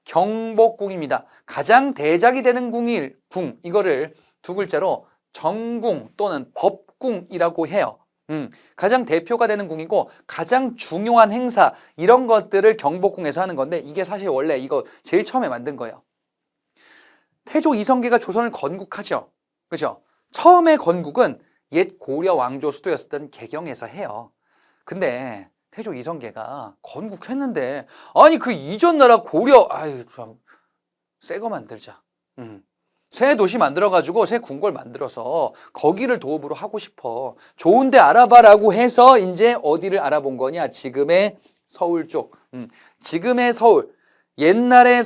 경복궁입니다. 가장 대장이 되는 궁, 이거를 두 글자로 정궁 또는 법궁이라고 해요. 가장 대표가 되는 궁이고 가장 중요한 행사 이런 것들을 경복궁에서 하는 건데 이게 사실 원래 이거 제일 처음에 만든 거예요. 태조 이성계가 조선을 건국하죠. 그죠? 처음에 건국은 옛 고려 왕조 수도였었던 개경에서 해요. 근데 태조 이성계가 건국했는데 아니 그 이전 나라 고려 아유 좀 새 거 만들자. 새 도시 만들어가지고 새 궁궐 만들어서 거기를 도읍으로 하고 싶어. 좋은데 알아봐라고 해서 이제 어디를 알아본 거냐? 지금의 서울 쪽. 지금의 서울. 옛날의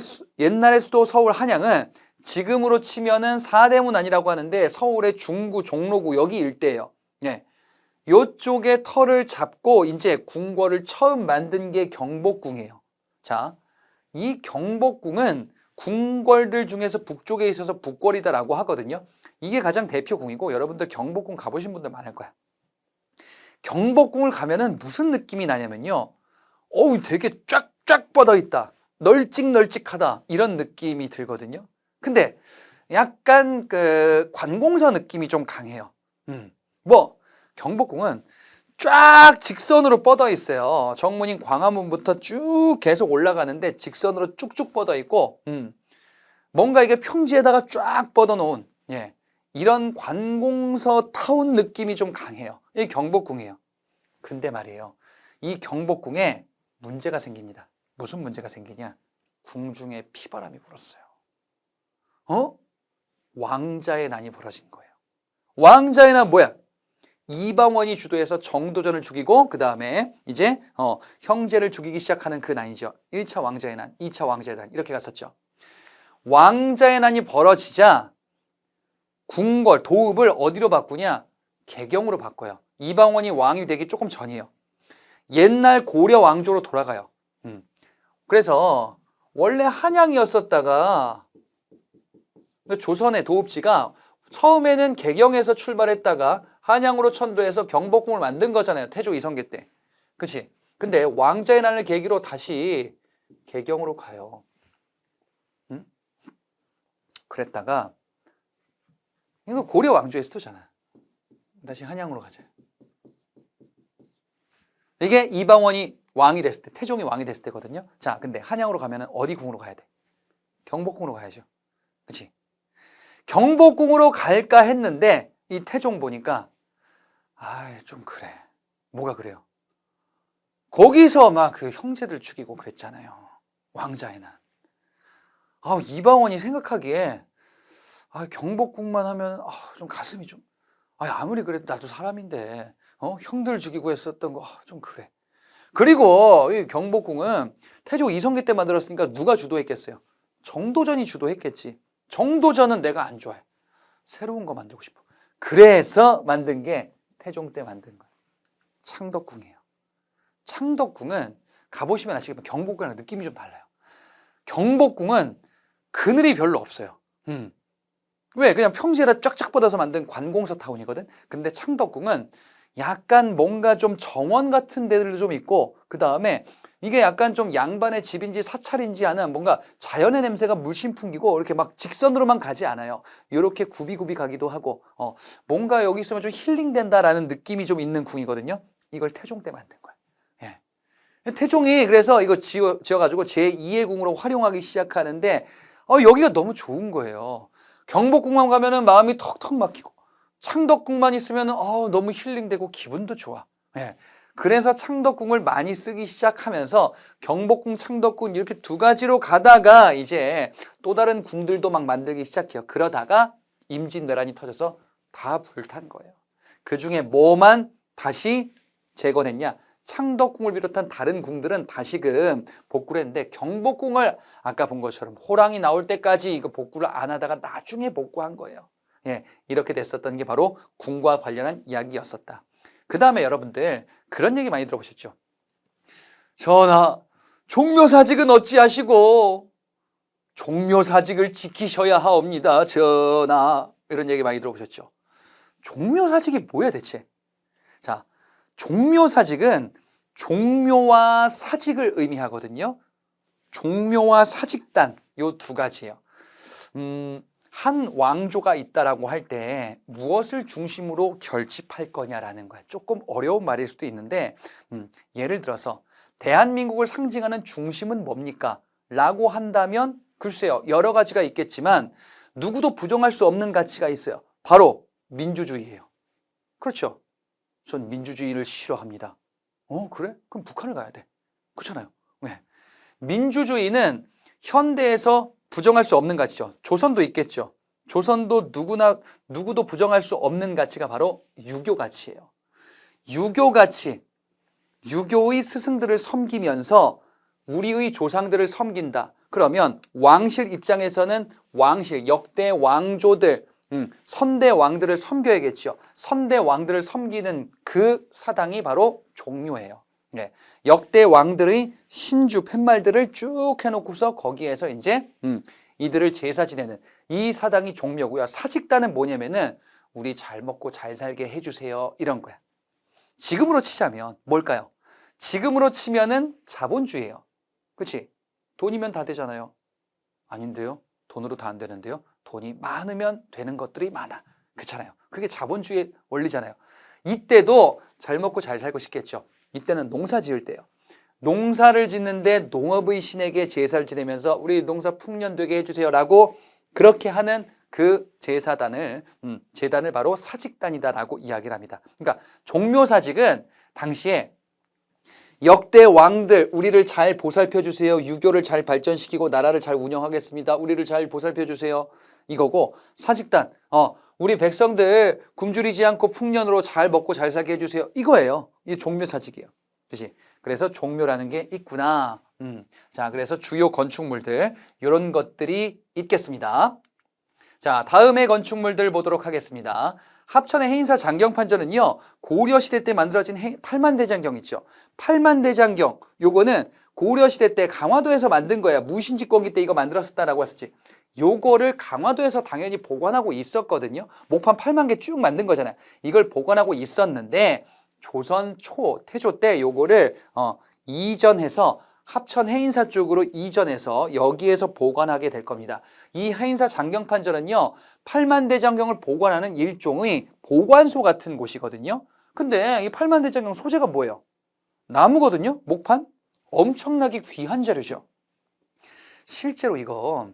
수도 서울 한양은 지금으로 치면은 사대문 아니라고 하는데 서울의 중구, 종로구 여기 일대예요. 예. 요쪽에 터를 잡고 이제 궁궐을 처음 만든 게 경복궁이에요. 자, 이 경복궁은 궁궐들 중에서 북쪽에 있어서 북궐이다라고 하거든요. 이게 가장 대표궁이고 여러분들 경복궁 가보신 분들 많을 거야. 경복궁을 가면은 무슨 느낌이 나냐면요. 어우, 되게 쫙쫙 뻗어 있다. 널찍널찍하다. 이런 느낌이 들거든요. 근데 약간 그 관공서 느낌이 좀 강해요. 경복궁은 쫙 직선으로 뻗어 있어요. 정문인 광화문부터 쭉 계속 올라가는데 직선으로 쭉쭉 뻗어 있고, 뭔가 이게 평지에다가 쫙 뻗어 놓은, 이런 관공서 타운 느낌이 좀 강해요. 이게 경복궁이에요. 근데 말이에요. 이 경복궁에 문제가 생깁니다. 무슨 문제가 생기냐? 궁중에 피바람이 불었어요. 왕자의 난이 벌어진 거예요. 왕자의 난 뭐야? 이방원이 주도해서 정도전을 죽이고 그 다음에 이제 형제를 죽이기 시작하는 그 난이죠. 1차 왕자의 난, 2차 왕자의 난 이렇게 갔었죠. 왕자의 난이 벌어지자 궁궐, 도읍을 어디로 바꾸냐? 개경으로 바꿔요. 이방원이 왕이 되기 조금 전이에요. 옛날 고려 왕조로 돌아가요. 그래서 원래 한양이었었다가 조선의 도읍지가 처음에는 개경에서 출발했다가 한양으로 천도해서 경복궁을 만든 거잖아요. 태조 이성계 때. 그치? 근데 왕자의 난을 계기로 다시 개경으로 가요. 그랬다가 이거 고려 왕조의 수도잖아. 다시 한양으로 가자. 이게 이방원이 왕이 됐을 때, 태종이 왕이 됐을 때거든요. 자, 근데 한양으로 가면 어디 궁으로 가야 돼? 경복궁으로 가야죠. 그치? 경복궁으로 갈까 했는데 이 태종 보니까 좀 그래. 뭐가 그래요? 거기서 막 그 형제들 죽이고 그랬잖아요. 왕자의 난. 이방원이 생각하기에 경복궁만 하면 좀 가슴이 좀 아무리 그래도 나도 사람인데 형들 죽이고 했었던 거 좀 그래. 그리고 이 경복궁은 태조 이성계 때 만들었으니까 누가 주도했겠어요? 정도전이 주도했겠지. 정도전은 내가 안 좋아해. 새로운 거 만들고 싶어. 그래서 만든 게 태종 때 만든 거예요. 창덕궁이에요. 창덕궁은 가보시면 아시겠지만 경복궁이랑 느낌이 좀 달라요. 경복궁은 그늘이 별로 없어요. 왜? 그냥 평지에다 쫙쫙 뻗어서 만든 관공서 타운이거든. 근데 창덕궁은 약간 뭔가 좀 정원 같은 데들도 좀 있고 그 다음에 이게 약간 좀 양반의 집인지 사찰인지 하는 뭔가 자연의 냄새가 물씬 풍기고 이렇게 막 직선으로만 가지 않아요. 이렇게 굽이굽이 가기도 하고 뭔가 여기 있으면 좀 힐링된다라는 느낌이 좀 있는 궁이거든요. 이걸 태종 때 만든 거예요. 태종이 그래서 이거 지어가지고 제2의 궁으로 활용하기 시작하는데 여기가 너무 좋은 거예요. 경복궁만 가면은 마음이 턱턱 막히고 창덕궁만 있으면은 너무 힐링되고 기분도 좋아. 예. 그래서 창덕궁을 많이 쓰기 시작하면서 경복궁, 창덕궁 이렇게 두 가지로 가다가 이제 또 다른 궁들도 막 만들기 시작해요. 그러다가 임진왜란이 터져서 다 불탄 거예요. 그 중에 뭐만 다시 재건했냐? 창덕궁을 비롯한 다른 궁들은 다시금 복구를 했는데 경복궁을 아까 본 것처럼 호랑이 나올 때까지 이거 복구를 안 하다가 나중에 복구한 거예요. 예, 이렇게 됐었던 게 바로 궁과 관련한 이야기였었다. 그 다음에 여러분들 그런 얘기 많이 들어보셨죠? 전하, 종묘사직은 어찌하시고 종묘사직을 지키셔야 하옵니다. 전하. 이런 얘기 많이 들어보셨죠? 종묘사직이 뭐야 대체? 자, 종묘사직은 종묘와 사직을 의미하거든요. 종묘와 사직단 요 두 가지예요. 한 왕조가 있다라고 할 때 무엇을 중심으로 결집할 거냐라는 거야. 조금 어려운 말일 수도 있는데 예를 들어서 대한민국을 상징하는 중심은 뭡니까? 라고 한다면 글쎄요. 여러 가지가 있겠지만 누구도 부정할 수 없는 가치가 있어요. 바로 민주주의예요. 그렇죠. 전 민주주의를 싫어합니다. 그래? 그럼 북한을 가야 돼. 그렇잖아요. 네. 민주주의는 현대에서 부정할 수 없는 가치죠. 조선도 있겠죠. 조선도 누구도 부정할 수 없는 가치가 바로 유교 가치예요. 유교 가치, 유교의 스승들을 섬기면서 우리의 조상들을 섬긴다. 그러면 왕실 입장에서는 왕실, 역대 왕조들, 선대 왕들을 섬겨야겠죠. 선대 왕들을 섬기는 그 사당이 바로 종묘예요. 네. 역대 왕들의 신주, 팻말들을 쭉 해놓고서 거기에서 이제 이들을 제사 지내는 이 사당이 종묘고요. 사직단은 뭐냐면은 우리 잘 먹고 잘 살게 해주세요. 이런 거야. 지금으로 치자면 뭘까요? 지금으로 치면은 자본주의예요. 그렇지? 돈이면 다 되잖아요. 아닌데요? 돈으로 다 안 되는데요? 돈이 많으면 되는 것들이 많아. 그렇잖아요. 그게 자본주의의 원리잖아요. 이때도 잘 먹고 잘 살고 싶겠죠. 이때는 농사 지을 때요. 농사를 짓는데 농업의 신에게 제사를 지내면서 우리 농사 풍년되게 해주세요 라고 그렇게 하는 그 제사단을 제단을 바로 사직단이다라고 이야기를 합니다. 그러니까 종묘사직은 당시에 역대 왕들 우리를 잘 보살펴 주세요. 유교를 잘 발전시키고 나라를 잘 운영하겠습니다. 우리를 잘 보살펴 주세요. 이거고 사직단 우리 백성들 굶주리지 않고 풍년으로 잘 먹고 잘 살게 해주세요. 이거예요. 이게 종묘사직이에요. 그렇지? 그래서 종묘라는 게 있구나. 자, 그래서 주요 건축물들 이런 것들이 있겠습니다. 자, 다음의 건축물들 보도록 하겠습니다. 합천의 해인사 장경판전은요 고려시대 때 만들어진 팔만대장경 있죠. 팔만대장경 요거는 고려시대 때 강화도에서 만든 거야. 무신집권기 때 이거 만들었었다라고 했었지. 요거를 강화도에서 당연히 보관하고 있었거든요. 목판 8만 개 쭉 만든 거잖아요. 이걸 보관하고 있었는데 조선 태조 때 요거를 이전해서 합천 해인사 쪽으로 이전해서 여기에서 보관하게 될 겁니다. 이 해인사 장경판전은요 8만대장경을 보관하는 일종의 보관소 같은 곳이거든요. 근데 이 8만대장경 소재가 뭐예요? 나무거든요. 목판? 엄청나게 귀한 자료죠. 실제로 이거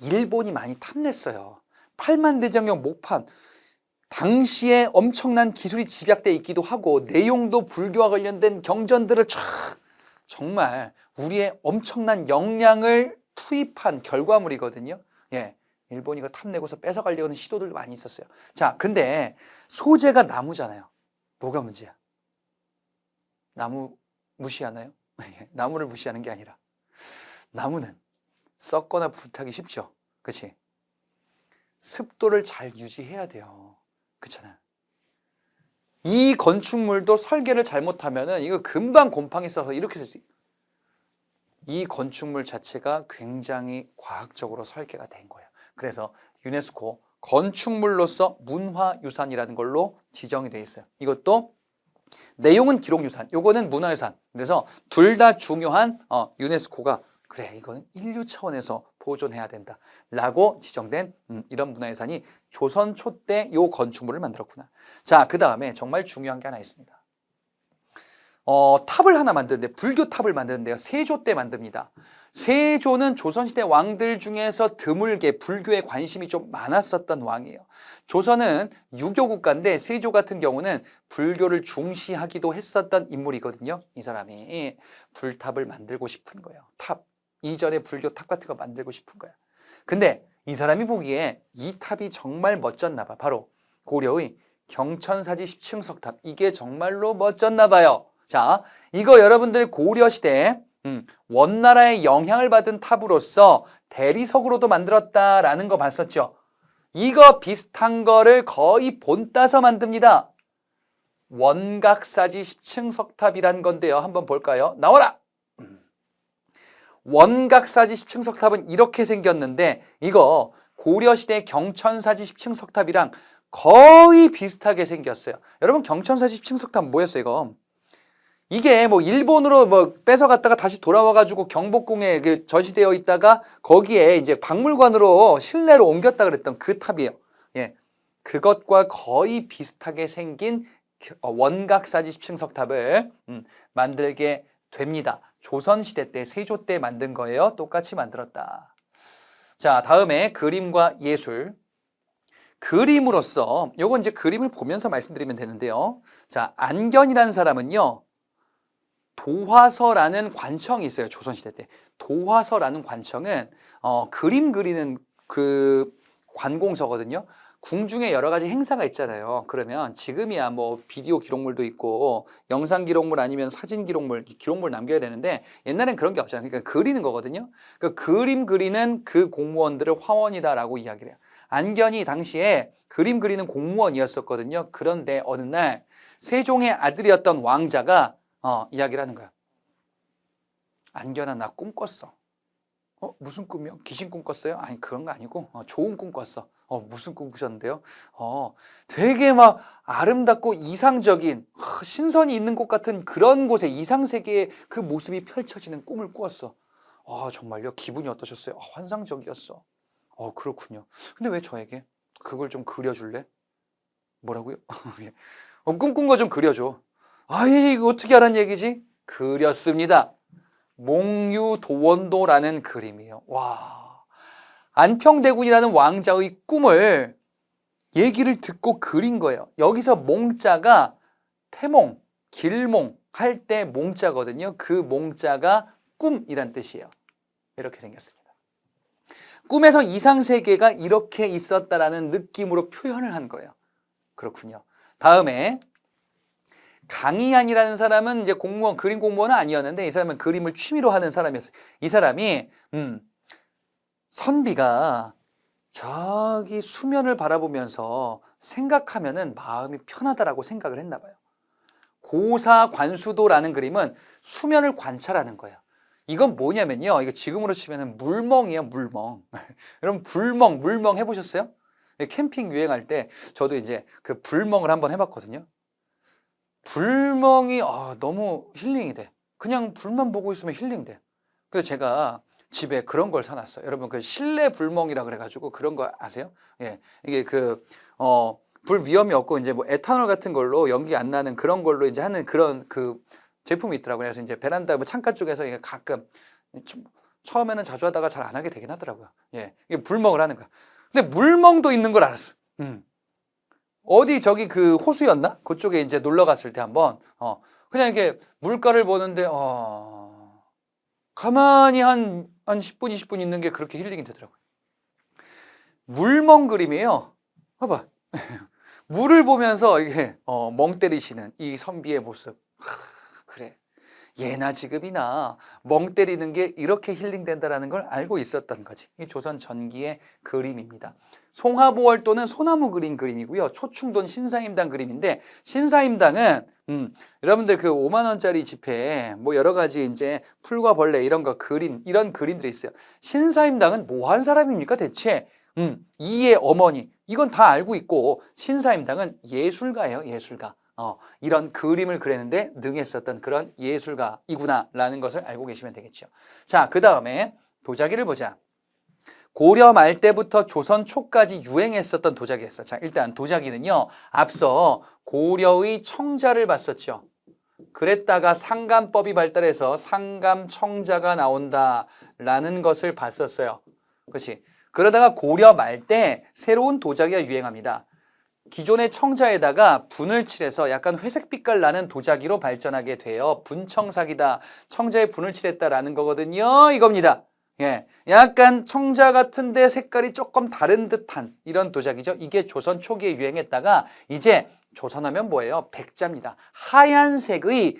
일본이 많이 탐냈어요. 8만대장경 목판 당시에 엄청난 기술이 집약돼 있기도 하고 내용도 불교와 관련된 경전들을 정말 우리의 엄청난 역량을 투입한 결과물이거든요. 예, 일본이 이거 탐내고서 뺏어가려는 시도들도 많이 있었어요. 자, 근데 소재가 나무잖아요. 뭐가 문제야? 나무 무시하나요? 나무를 무시하는 게 아니라 나무는 썩거나 불타기 쉽죠. 그렇지? 습도를 잘 유지해야 돼요. 그렇잖아. 이 건축물도 설계를 잘못하면은 이거 금방 곰팡이 써서 이렇게 될 수 있어요. 이 건축물 자체가 굉장히 과학적으로 설계가 된 거예요. 그래서 유네스코 건축물로서 문화유산이라는 걸로 지정이 돼 있어요. 이것도 내용은 기록유산, 요거는 문화유산. 그래서 둘 다 중요한 유네스코가 그래 이거는 인류 차원에서 보존해야 된다라고 지정된 이런 문화유산이 조선 초 때 요 건축물을 만들었구나. 자, 그 다음에 정말 중요한 게 하나 있습니다. 탑을 하나 만드는데, 불교 탑을 만드는데요. 세조 때 만듭니다. 세조는 조선시대 왕들 중에서 드물게 불교에 관심이 좀 많았었던 왕이에요. 조선은 유교 국가인데 세조 같은 경우는 불교를 중시하기도 했었던 인물이거든요. 이 사람이 불탑을 만들고 싶은 거예요. 탑. 이전에 불교 탑 같은 거 만들고 싶은 거야. 근데 이 사람이 보기에 이 탑이 정말 멋졌나 봐. 바로 고려의 경천사지 10층 석탑. 이게 정말로 멋졌나 봐요. 자, 이거 여러분들 고려시대 원나라의 영향을 받은 탑으로서 대리석으로도 만들었다라는 거 봤었죠. 이거 비슷한 거를 거의 본따서 만듭니다. 원각사지 10층 석탑이란 건데요. 한번 볼까요? 나와라! 원각사지 10층 석탑은 이렇게 생겼는데 이거 고려시대 경천사지 10층 석탑이랑 거의 비슷하게 생겼어요. 여러분 경천사지 10층 석탑 뭐였어요 이거? 이게 뭐 일본으로 뭐 뺏어갔다가 다시 돌아와가지고 경복궁에 전시되어 있다가 거기에 이제 박물관으로 실내로 옮겼다 그랬던 그 탑이에요. 예, 그것과 거의 비슷하게 생긴 원각사지 10층 석탑을 만들게 됩니다. 조선시대 때 세조 때 만든 거예요. 똑같이 만들었다. 자, 다음에 그림과 예술. 그림으로서 요건 이제 그림을 보면서 말씀드리면 되는데요. 자, 안견이라는 사람은요. 도화서라는 관청이 있어요. 조선시대 때. 도화서라는 관청은 그림 그리는 그 관공서거든요. 궁중에 여러 가지 행사가 있잖아요. 그러면 지금이야 뭐 비디오 기록물도 있고 영상 기록물 아니면 사진 기록물 남겨야 되는데 옛날엔 그런 게 없잖아요. 그러니까 그리는 거거든요. 그 그림 그리는 그 공무원들을 화원이다라고 이야기를 해요. 안견이 당시에 그림 그리는 공무원이었었거든요. 그런데 어느 날 세종의 아들이었던 왕자가 이야기를 하는 거야. 안견아, 나 꿈 꿨어. 무슨 꿈이요? 귀신 꿈 꿨어요? 아니, 그런 거 아니고 좋은 꿈 꿨어. 무슨 꿈 꾸셨는데요? 되게 막 아름답고 이상적인 신선이 있는 곳 같은 그런 곳에 이상세계의 그 모습이 펼쳐지는 꿈을 꾸었어. 정말요? 기분이 어떠셨어요? 환상적이었어. 그렇군요. 근데 왜 저에게 그걸 좀 그려줄래? 뭐라고요? 꿈꾼 거 좀 그려줘. 이거 어떻게 하란 얘기지? 그렸습니다. 몽유도원도라는 그림이에요. 와, 안평대군이라는 왕자의 꿈을 얘기를 듣고 그린 거예요. 여기서 몽자가 태몽, 길몽 할 때 몽자거든요. 그 몽자가 꿈이란 뜻이에요. 이렇게 생겼습니다. 꿈에서 이상세계가 이렇게 있었다라는 느낌으로 표현을 한 거예요. 그렇군요. 다음에 강희안이라는 사람은 이제 공무원, 그림 공무원은 아니었는데 이 사람은 그림을 취미로 하는 사람이었어요. 이 사람이 선비가 저기 수면을 바라보면서 생각하면은 마음이 편하다라고 생각을 했나 봐요. 고사관수도라는 그림은 수면을 관찰하는 거예요. 이건 뭐냐면요. 이거 지금으로 치면은 물멍이에요, 물멍. 여러분 물멍 해보셨어요? 캠핑 유행할 때 저도 이제 그 불멍을 한번 해봤거든요. 불멍이 너무 힐링이 돼. 그냥 불만 보고 있으면 힐링돼. 그래서 제가 집에 그런 걸 사놨어요. 여러분 그 실내 불멍이라 그래가지고 그런 거 아세요? 예, 이게 불 위험이 없고 이제 뭐 에탄올 같은 걸로 연기 안 나는 그런 걸로 이제 하는 그런 그 제품이 있더라고요. 그래서 이제 베란다 뭐 창가 쪽에서 이게 가끔 처음에는 자주 하다가 잘 안 하게 되긴 하더라고요. 예, 이게 불멍을 하는 거야. 근데 물멍도 있는 걸 알았어. 어디 저기 그 호수였나? 그쪽에 이제 놀러 갔을 때 한번 그냥 이렇게 물가를 보는데 가만히 한 10분 20분 있는 게 그렇게 힐링이 되더라고요. 물멍 그림이에요. 봐봐. 물을 보면서 이게 멍 때리시는 이 선비의 모습. 그래. 예나 지금이나 멍 때리는 게 이렇게 힐링된다라는 걸 알고 있었던 거지. 이 조선 전기의 그림입니다. 송화보월도는 소나무 그린 그림이고요. 초충도는 신사임당 그림인데 신사임당은 여러분들 그 5만 원짜리 지폐에 뭐 여러 가지 이제 풀과 벌레 이런 거 그린 이런 그림들이 있어요. 신사임당은 뭐 한 사람입니까 대체? 이의 어머니 이건 다 알고 있고 신사임당은 예술가예요. 예술가. 이런 그림을 그리는데 능했었던 그런 예술가이구나라는 것을 알고 계시면 되겠죠. 자, 그 다음에 도자기를 보자. 고려 말 때부터 조선 초까지 유행했었던 도자기였어. 자, 일단 도자기는요, 앞서 고려의 청자를 봤었죠. 그랬다가 상감법이 발달해서 상감청자가 나온다라는 것을 봤었어요. 그렇지? 그러다가 고려 말 때 새로운 도자기가 유행합니다. 기존의 청자에다가 분을 칠해서 약간 회색 빛깔 나는 도자기로 발전하게 돼요. 분청삭이다. 청자에 분을 칠했다라는 거거든요. 이겁니다. 예, 약간 청자 같은데 색깔이 조금 다른 듯한 이런 도자기죠. 이게 조선 초기에 유행했다가 이제 조선하면 뭐예요? 백자입니다. 하얀색의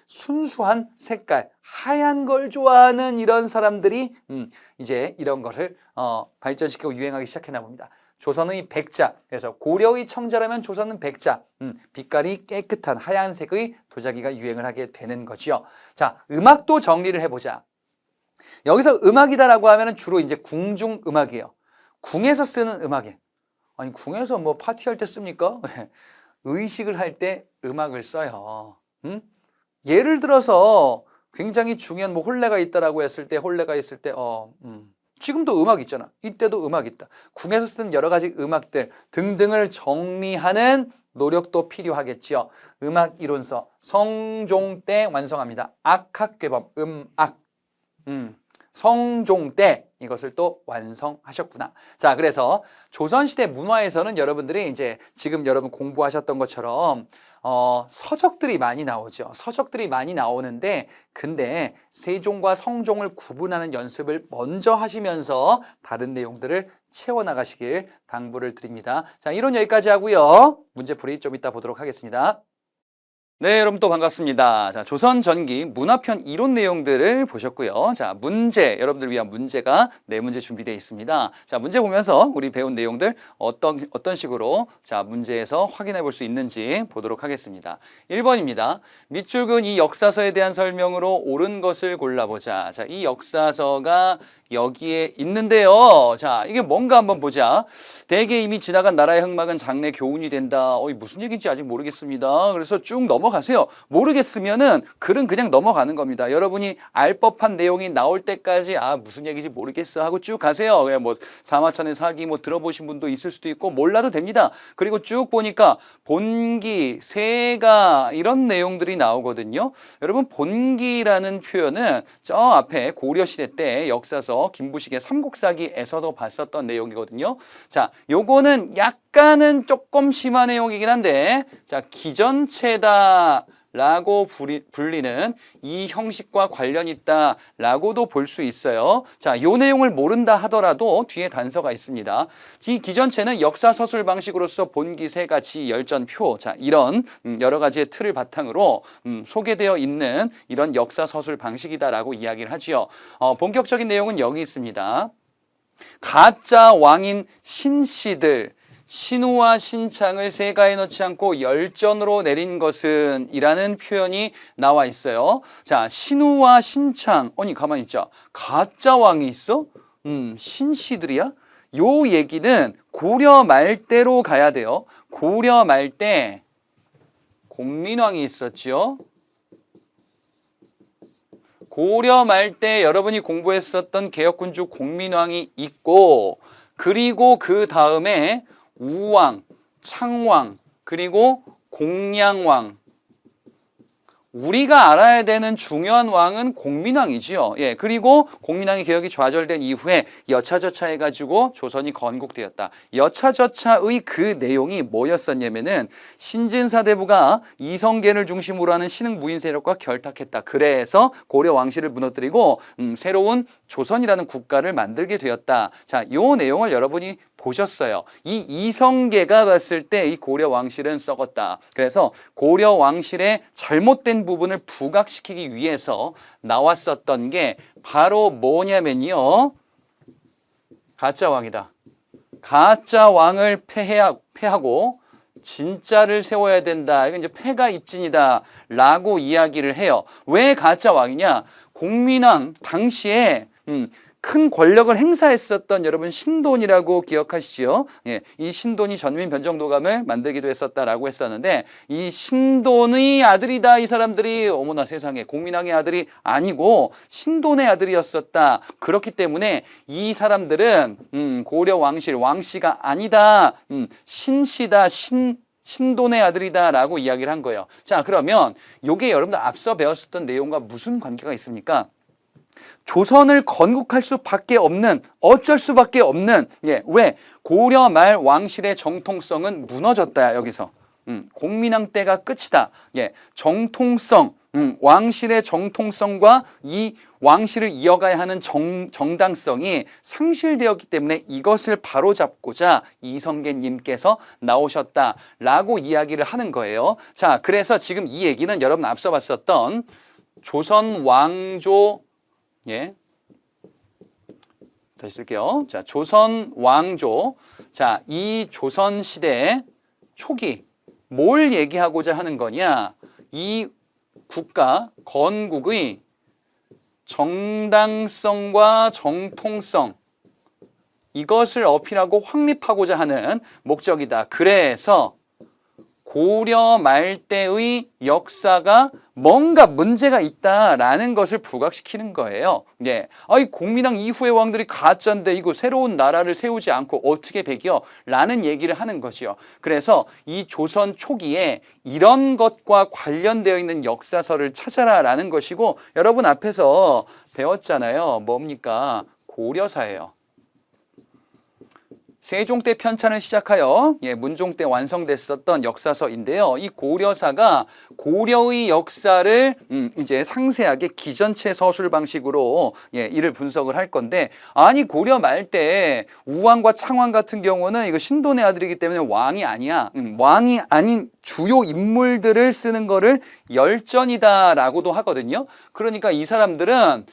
순수한 색깔, 하얀 걸 좋아하는 이런 사람들이 이제 이런 거를 발전시키고 유행하기 시작했나 봅니다. 조선의 백자, 그래서 고려의 청자라면 조선은 백자, 빛깔이 깨끗한 하얀색의 도자기가 유행을 하게 되는 거죠. 자, 음악도 정리를 해보자. 여기서 음악이다라고 하면 주로 이제 궁중 음악이에요. 궁에서 쓰는 음악이에요. 아니, 궁에서 뭐 파티할 때 씁니까? 의식을 할 때 음악을 써요. 예를 들어서 굉장히 중요한 뭐 혼례가 있다라고 했을 때, 혼례가 있을 때, 지금도 음악 있잖아. 이때도 음악 있다. 궁에서 쓰는 여러 가지 음악들 등등을 정리하는 노력도 필요하겠지요. 음악 이론서 성종 때 완성합니다. 악학괴범 음악. 성종 때 이것을 또 완성하셨구나. 자, 그래서 조선시대 문화에서는 여러분들이 이제 지금 여러분 공부하셨던 것처럼 서적들이 많이 나오죠. 서적들이 많이 나오는데 근데 세종과 성종을 구분하는 연습을 먼저 하시면서 다른 내용들을 채워나가시길 당부를 드립니다. 자, 이론 여기까지 하고요. 문제풀이 좀 이따 보도록 하겠습니다. 네, 여러분 또 반갑습니다. 자, 조선 전기 문화편 이론 내용들을 보셨고요. 자, 문제, 여러분들 위한 문제가 네 문제 준비되어 있습니다. 자, 문제 보면서 우리 배운 내용들 어떤 식으로 자, 문제에서 확인해 볼 수 있는지 보도록 하겠습니다. 1번입니다. 밑줄 그은 이 역사서에 대한 설명으로 옳은 것을 골라보자. 자, 이 역사서가 여기에 있는데요. 자, 이게 뭔가 한번 보자. 대개 이미 지나간 나라의 흑막은 장래 교훈이 된다. 무슨 얘기인지 아직 모르겠습니다. 그래서 쭉 넘어가세요. 모르겠으면은 글은 그냥 넘어가는 겁니다. 여러분이 알 법한 내용이 나올 때까지 무슨 얘기인지 모르겠어 하고 쭉 가세요. 그냥 뭐 사마천의 사기 뭐 들어보신 분도 있을 수도 있고 몰라도 됩니다. 그리고 쭉 보니까 본기, 세가 이런 내용들이 나오거든요. 여러분 본기라는 표현은 저 앞에 고려시대 때 역사서 김부식의 삼국사기에서도 봤었던 내용이거든요. 자, 요거는 약간은 조금 심한 내용이긴 한데 자, 기전체다 라고 불리는 이 형식과 관련이 있다라고도 볼 수 있어요. 자, 요 내용을 모른다 하더라도 뒤에 단서가 있습니다. 이 기전체는 역사 서술 방식으로서 본기, 세가, 지, 열전, 표, 자, 이런 여러 가지의 틀을 바탕으로 소개되어 있는 이런 역사 서술 방식이다라고 이야기를 하지요. 본격적인 내용은 여기 있습니다. 가짜 왕인 신씨들 신우와 신창을 세가에 넣지 않고 열전으로 내린 것은 이라는 표현이 나와 있어요. 자, 신우와 신창. 아니, 가만히 있자. 가짜 왕이 있어? 신씨들이야? 요 얘기는 고려 말대로 가야 돼요. 고려 말 때 공민왕이 있었죠. 고려 말 때 여러분이 공부했었던 개혁군주 공민왕이 있고 그리고 그 다음에 우왕, 창왕, 그리고 공양왕. 우리가 알아야 되는 중요한 왕은 공민왕이지요. 예, 그리고 공민왕의 개혁이 좌절된 이후에 여차저차 해가지고 조선이 건국되었다. 여차저차의 그 내용이 뭐였었냐면은 신진사대부가 이성계를 중심으로 하는 신흥무인 세력과 결탁했다. 그래서 고려 왕실을 무너뜨리고 새로운 조선이라는 국가를 만들게 되었다. 자, 요 내용을 여러분이 보셨어요. 이 이성계가 봤을 때 이 고려 왕실은 썩었다. 그래서 고려 왕실의 잘못된 부분을 부각시키기 위해서 나왔었던 게 바로 뭐냐면요. 가짜 왕이다. 가짜 왕을 패하고 진짜를 세워야 된다. 이건 이제 패가 입진이다 라고 이야기를 해요. 왜 가짜 왕이냐? 공민왕 당시에 큰 권력을 행사했었던 여러분 신돈이라고 기억하시죠? 예, 이 신돈이 전민 변정도감을 만들기도 했었다라고 했었는데 이 신돈의 아들이다 이 사람들이 어머나 세상에 공민왕의 아들이 아니고 신돈의 아들이었었다. 그렇기 때문에 이 사람들은 고려 왕실 왕씨가 아니다. 신씨다 신돈의 아들이다라고 이야기를 한 거예요. 자, 그러면 요게 여러분들 앞서 배웠었던 내용과 무슨 관계가 있습니까? 조선을 건국할 수밖에 없는, 어쩔 수밖에 없는, 왜? 고려 말 왕실의 정통성은 무너졌다, 여기서. 공민왕 때가 끝이다. 정통성, 왕실의 정통성과 이 왕실을 이어가야 하는 정당성이 상실되었기 때문에 이것을 바로잡고자 이성계님께서 나오셨다라고 이야기를 하는 거예요. 자, 그래서 지금 이 얘기는 여러분 앞서 봤었던 조선 왕조, 다시 쓸게요. 자, 조선 왕조. 자, 이 조선 시대 초기 뭘 얘기하고자 하는 거냐? 이 국가, 건국의 정당성과 정통성, 이것을 어필하고 확립하고자 하는 목적이다. 그래서 고려 말 때의 역사가 뭔가 문제가 있다라는 것을 부각시키는 거예요. 아이 공민왕 이후의 왕들이 가짜인데 이거 새로운 나라를 세우지 않고 어떻게 배겨? 라는 얘기를 하는 것이요. 그래서 이 조선 초기에 이런 것과 관련되어 있는 역사서를 찾아라라는 것이고, 여러분 앞에서 배웠잖아요. 뭡니까? 고려사예요. 세종 때 편찬을 시작하여 문종 때 완성됐었던 역사서인데요. 이 고려사가 고려의 역사를 이제 상세하게 기전체 서술 방식으로 이를 분석을 할 건데, 아니 고려 말 때 우왕과 창왕 같은 경우는 이거 신돈의 아들이기 때문에 왕이 아니야. 왕이 아닌 주요 인물들을 쓰는 거를 열전이다라고도 하거든요. 그러니까 이 사람들은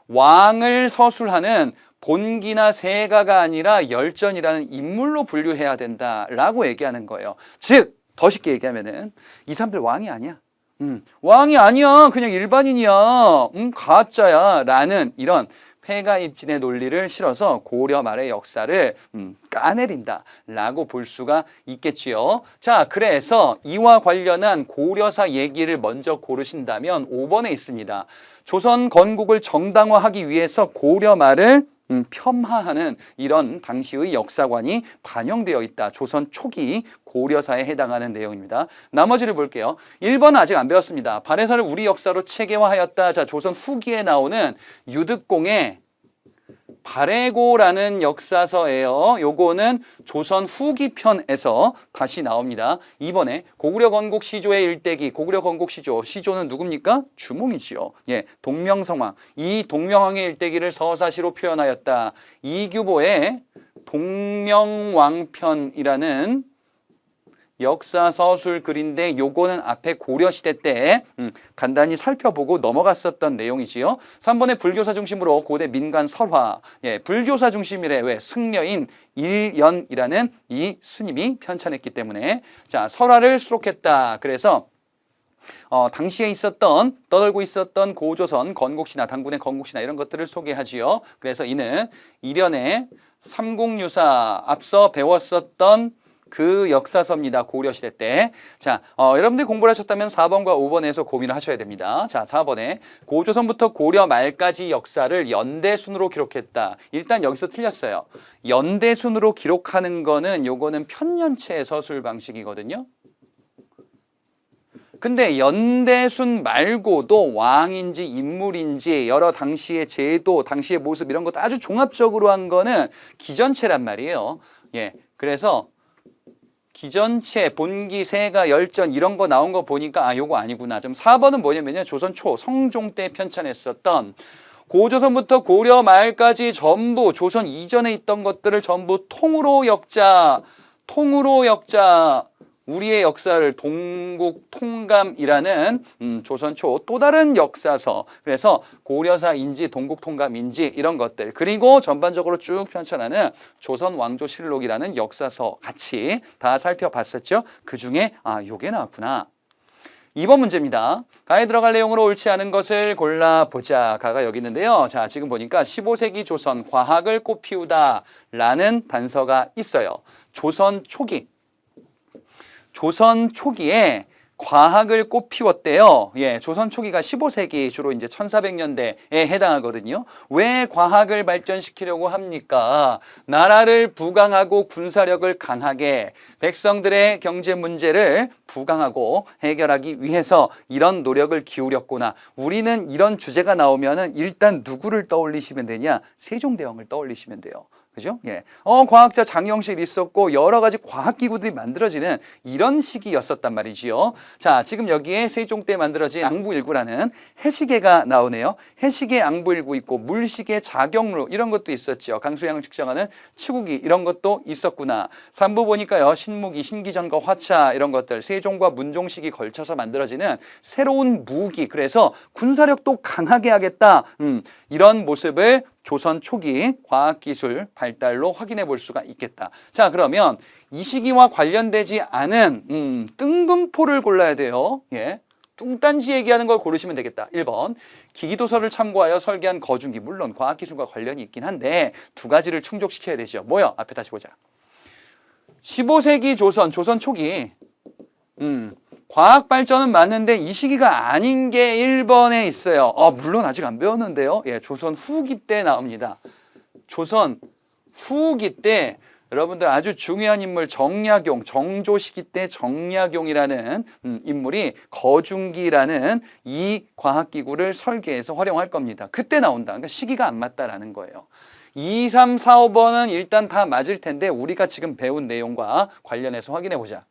왕을 서술하는 본기나 세가가 아니라 열전이라는 인물로 분류해야 된다라고 얘기하는 거예요. 즉, 더 쉽게 얘기하면은 이 사람들 왕이 아니야. 왕이 아니야. 그냥 일반인이야. 가짜야. 라는 이런 폐가입진의 논리를 실어서 고려 말의 역사를 까내린다라고 볼 수가 있겠지요. 자, 그래서 이와 관련한 고려사 얘기를 먼저 고르신다면 5번에 있습니다. 조선 건국을 정당화하기 위해서 고려 말을 폄하하는 이런 당시의 역사관이 반영되어 있다. 조선 초기 고려사에 해당하는 내용입니다. 나머지를 볼게요. 1번은 아직 안 배웠습니다. 발해사를 우리 역사로 체계화하였다. 자, 조선 후기에 나오는 유득공의 발해고라는 역사서예요. 요거는 조선 후기 편에서 다시 나옵니다. 2번에 고구려 건국 시조의 일대기, 고구려 건국 시조, 시조는 누굽니까? 주몽이지요. 동명성왕, 이 동명왕의 일대기를 서사시로 표현하였다. 이규보의 동명왕편이라는 역사서술 글인데, 요거는 앞에 고려시대 때 간단히 살펴보고 넘어갔었던 내용이지요. 3번에 불교사 중심으로 고대 민간 설화, 불교사 중심이래. 왜? 승려인 일연이라는 이 스님이 편찬했기 때문에. 자, 설화를 수록했다. 그래서 당시에 있었던, 떠돌고 있었던 고조선 건국신화, 당군의 건국신화 이런 것들을 소개하지요. 그래서 이는 일연의 삼국유사, 앞서 배웠었던 그 역사서입니다. 고려시대 때. 자, 여러분들이 공부를 하셨다면 4번과 5번에서 고민을 하셔야 됩니다. 자, 4번에 고조선부터 고려 말까지 역사를 연대순으로 기록했다. 일단 여기서 틀렸어요. 연대순으로 기록하는 거는 요거는 편년체 서술 방식이거든요. 근데 연대순 말고도 왕인지 인물인지 여러 당시의 제도, 당시의 모습 이런 것도 아주 종합적으로 한 거는 기전체란 말이에요. 그래서 기전체, 본기, 세가, 열전 이런 거 나온 거 보니까 요거 아니구나. 좀 4번은 뭐냐면요. 조선 초 성종 때 편찬했었던 고조선부터 고려 말까지 전부 조선 이전에 있던 것들을 전부 통으로 역자, 우리의 역사를 동국통감이라는 조선 초 또 다른 역사서, 그래서 고려사인지 동국통감인지 이런 것들, 그리고 전반적으로 쭉 편찬하는 조선 왕조실록이라는 역사서 같이 다 살펴봤었죠. 그 중에 요게 나왔구나. 2번 문제입니다. 가에 들어갈 내용으로 옳지 않은 것을 골라보자. 가가 여기 있는데요. 자, 지금 보니까 15세기 조선 과학을 꽃피우다 라는 단서가 있어요. 조선 초기에 과학을 꽃피웠대요. 예, 조선 초기가 15세기 주로 이제 1400년대에 해당하거든요. 왜 과학을 발전시키려고 합니까? 나라를 부강하고 군사력을 강하게 백성들의 경제 문제를 부강하고 해결하기 위해서 이런 노력을 기울였구나. 우리는 이런 주제가 나오면은 일단 누구를 떠올리시면 되냐? 세종대왕을 떠올리시면 돼요. 그죠? 예. 과학자 장영실 있었고 여러 가지 과학기구들이 만들어지는 이런 시기였었단 말이지요. 자, 지금 여기에 세종 때 만들어진 앙부일구라는 해시계가 나오네요. 해시계 앙부일구 있고 물시계 자경루 이런 것도 있었죠. 강수량을 측정하는 치구기 이런 것도 있었구나. 3부 보니까요. 신무기, 신기전과 화차 이런 것들 세종과 문종식이 걸쳐서 만들어지는 새로운 무기 그래서 군사력도 강하게 하겠다. 이런 모습을 조선 초기 과학기술 발달로 확인해 볼 수가 있겠다. 자, 그러면 이 시기와 관련되지 않은 뜬금포를 골라야 돼요. 예. 뚱딴지 얘기하는 걸 고르시면 되겠다. 1번 기기도서를 참고하여 설계한 거중기. 물론 과학기술과 관련이 있긴 한데 두 가지를 충족시켜야 되죠. 뭐요? 앞에 다시 보자. 15세기 조선 초기 과학 발전은 맞는데 이 시기가 아닌 게 1번에 있어요. 물론 아직 안 배웠는데요. 예, 조선 후기 때 나옵니다. 조선 후기 때 여러분들 아주 중요한 인물 정약용, 정조 시기 때 정약용이라는 인물이 거중기라는 이 과학기구를 설계해서 활용할 겁니다. 그때 나온다. 그러니까 시기가 안 맞다라는 거예요. 2, 3, 4, 5번은 일단 다 맞을 텐데 우리가 지금 배운 내용과 관련해서 확인해 보자.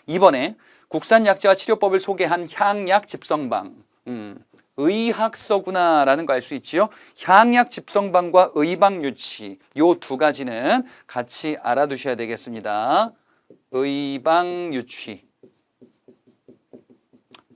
이번에 국산약재와 치료법을 소개한 향약집성방 의학서구나라는 거 알 수 있지요. 향약집성방과 의방유치 요 두 가지는 같이 알아두셔야 되겠습니다. 의방유치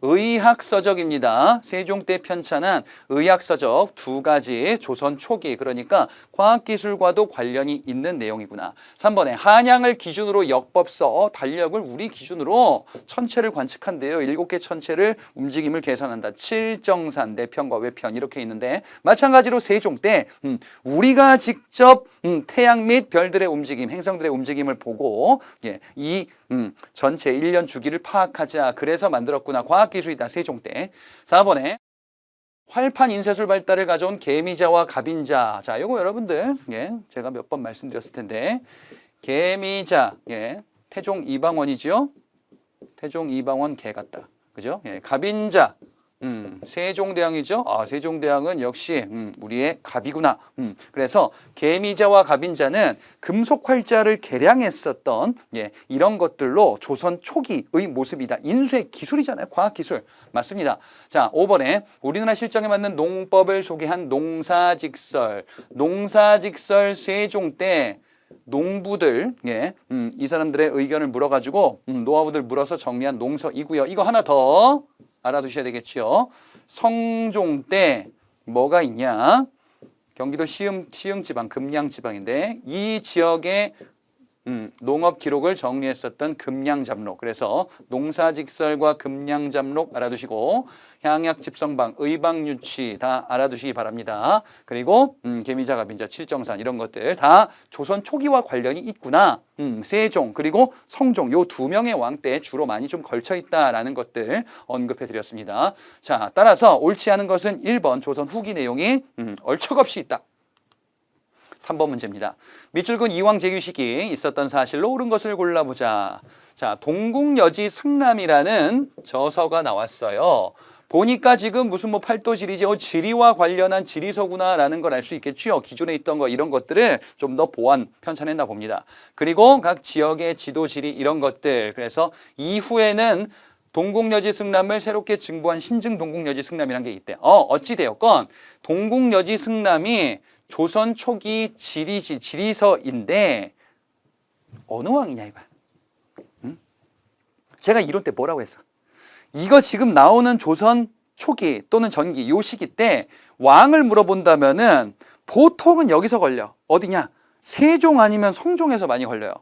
의학서적입니다. 세종 때 편찬한 의학서적 두 가지 조선 초기 그러니까 과학기술과도 관련이 있는 내용이구나. 3번에 한양을 기준으로 역법서 달력을 우리 기준으로 천체를 관측한대요. 7개 천체를 움직임을 계산한다. 칠정산, 내편과 외편 이렇게 있는데 마찬가지로 세종 때 우리가 직접 태양 및 별들의 움직임, 행성들의 움직임을 보고 이 전체 1년 주기를 파악하자. 그래서 만들었구나. 과학기술이다. 세종 때. 4번에 활판 인쇄술 발달을 가져온 개미자와 갑인자. 자, 요거 여러분들 제가 몇 번 말씀드렸을 텐데 개미자, 태종 이방원이죠. 태종 이방원 개 같다. 그죠? 갑인자. 세종대왕이죠. 세종대왕은 역시 우리의 갑이구나. 그래서 개미자와 갑인자는 금속 활자를 개량했었던 이런 것들로 조선 초기의 모습이다. 인쇄 기술이잖아요. 과학기술. 맞습니다. 자, 5번에 우리나라 실정에 맞는 농법을 소개한 농사직설. 농사직설 세종 때 농부들, 이 사람들의 의견을 물어가지고 노하우들 물어서 정리한 농서이고요. 이거 하나 더 알아두셔야 되겠죠. 성종 때 뭐가 있냐? 경기도 시흥지방, 금양지방인데 이 지역에 농업 기록을 정리했었던 금양잡록. 그래서 농사직설과 금양잡록 알아두시고 향약집성방, 의방유치 다 알아두시기 바랍니다. 그리고 개미자, 갑인자, 칠정산 이런 것들 다 조선 초기와 관련이 있구나. 세종 그리고 성종 요 두 명의 왕 때 주로 많이 좀 걸쳐 있다라는 것들 언급해 드렸습니다. 자, 따라서 옳지 않은 것은 1번 조선 후기 내용이 얼척없이 있다. 3번 문제입니다. 밑줄근 이왕 제규 시기 있었던 사실로 옳은 것을 골라보자. 자, 동국여지 승람이라는 저서가 나왔어요. 보니까 지금 무슨 뭐 팔도지리죠. 지리와 관련한 지리서구나라는 걸 알 수 있겠죠. 기존에 있던 거 이런 것들을 좀 더 보완 편찬했나 봅니다. 그리고 각 지역의 지도 지리 이런 것들. 그래서 이후에는 동국여지 승람을 새롭게 증보한 신증 동국여지 승람이라는 게 있대. 어찌되었건 동국여지 승람이 조선 초기 지리서인데 어느 왕이냐 이거야. 제가 이론 때 뭐라고 했어? 이거 지금 나오는 조선 초기 또는 전기 요 시기 때 왕을 물어본다면은 보통은 여기서 걸려. 어디냐? 세종 아니면 성종에서 많이 걸려요.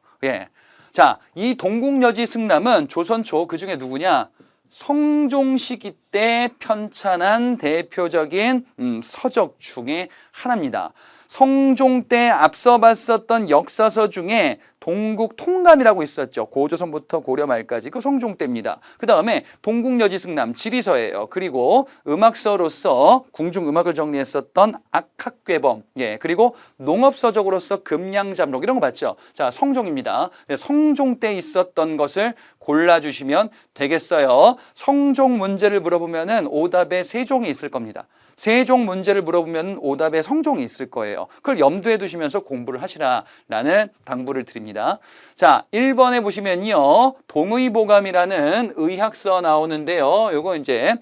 자, 이 동국여지 승람은 조선 초 그중에 누구냐? 성종 시기 때 편찬한 대표적인 서적 중에 하나입니다. 성종 때 앞서 봤었던 역사서 중에 동국 통감이라고 있었죠. 고조선부터 고려 말까지 그 성종 때입니다. 그 다음에 동국여지승남 지리서예요. 그리고 음악서로서 궁중음악을 정리했었던 악학괴범, 그리고 농업서적으로서 금량잡록 이런 거 봤죠. 자, 성종입니다. 성종 때 있었던 것을 골라주시면 되겠어요. 성종 문제를 물어보면은 오답에 세종이 있을 겁니다. 세종 문제를 물어보면 오답에 성종이 있을 거예요. 그걸 염두에 두시면서 공부를 하시라라는 당부를 드립니다. 자, 1번에 보시면요. 동의보감이라는 의학서 나오는데요. 요거 이제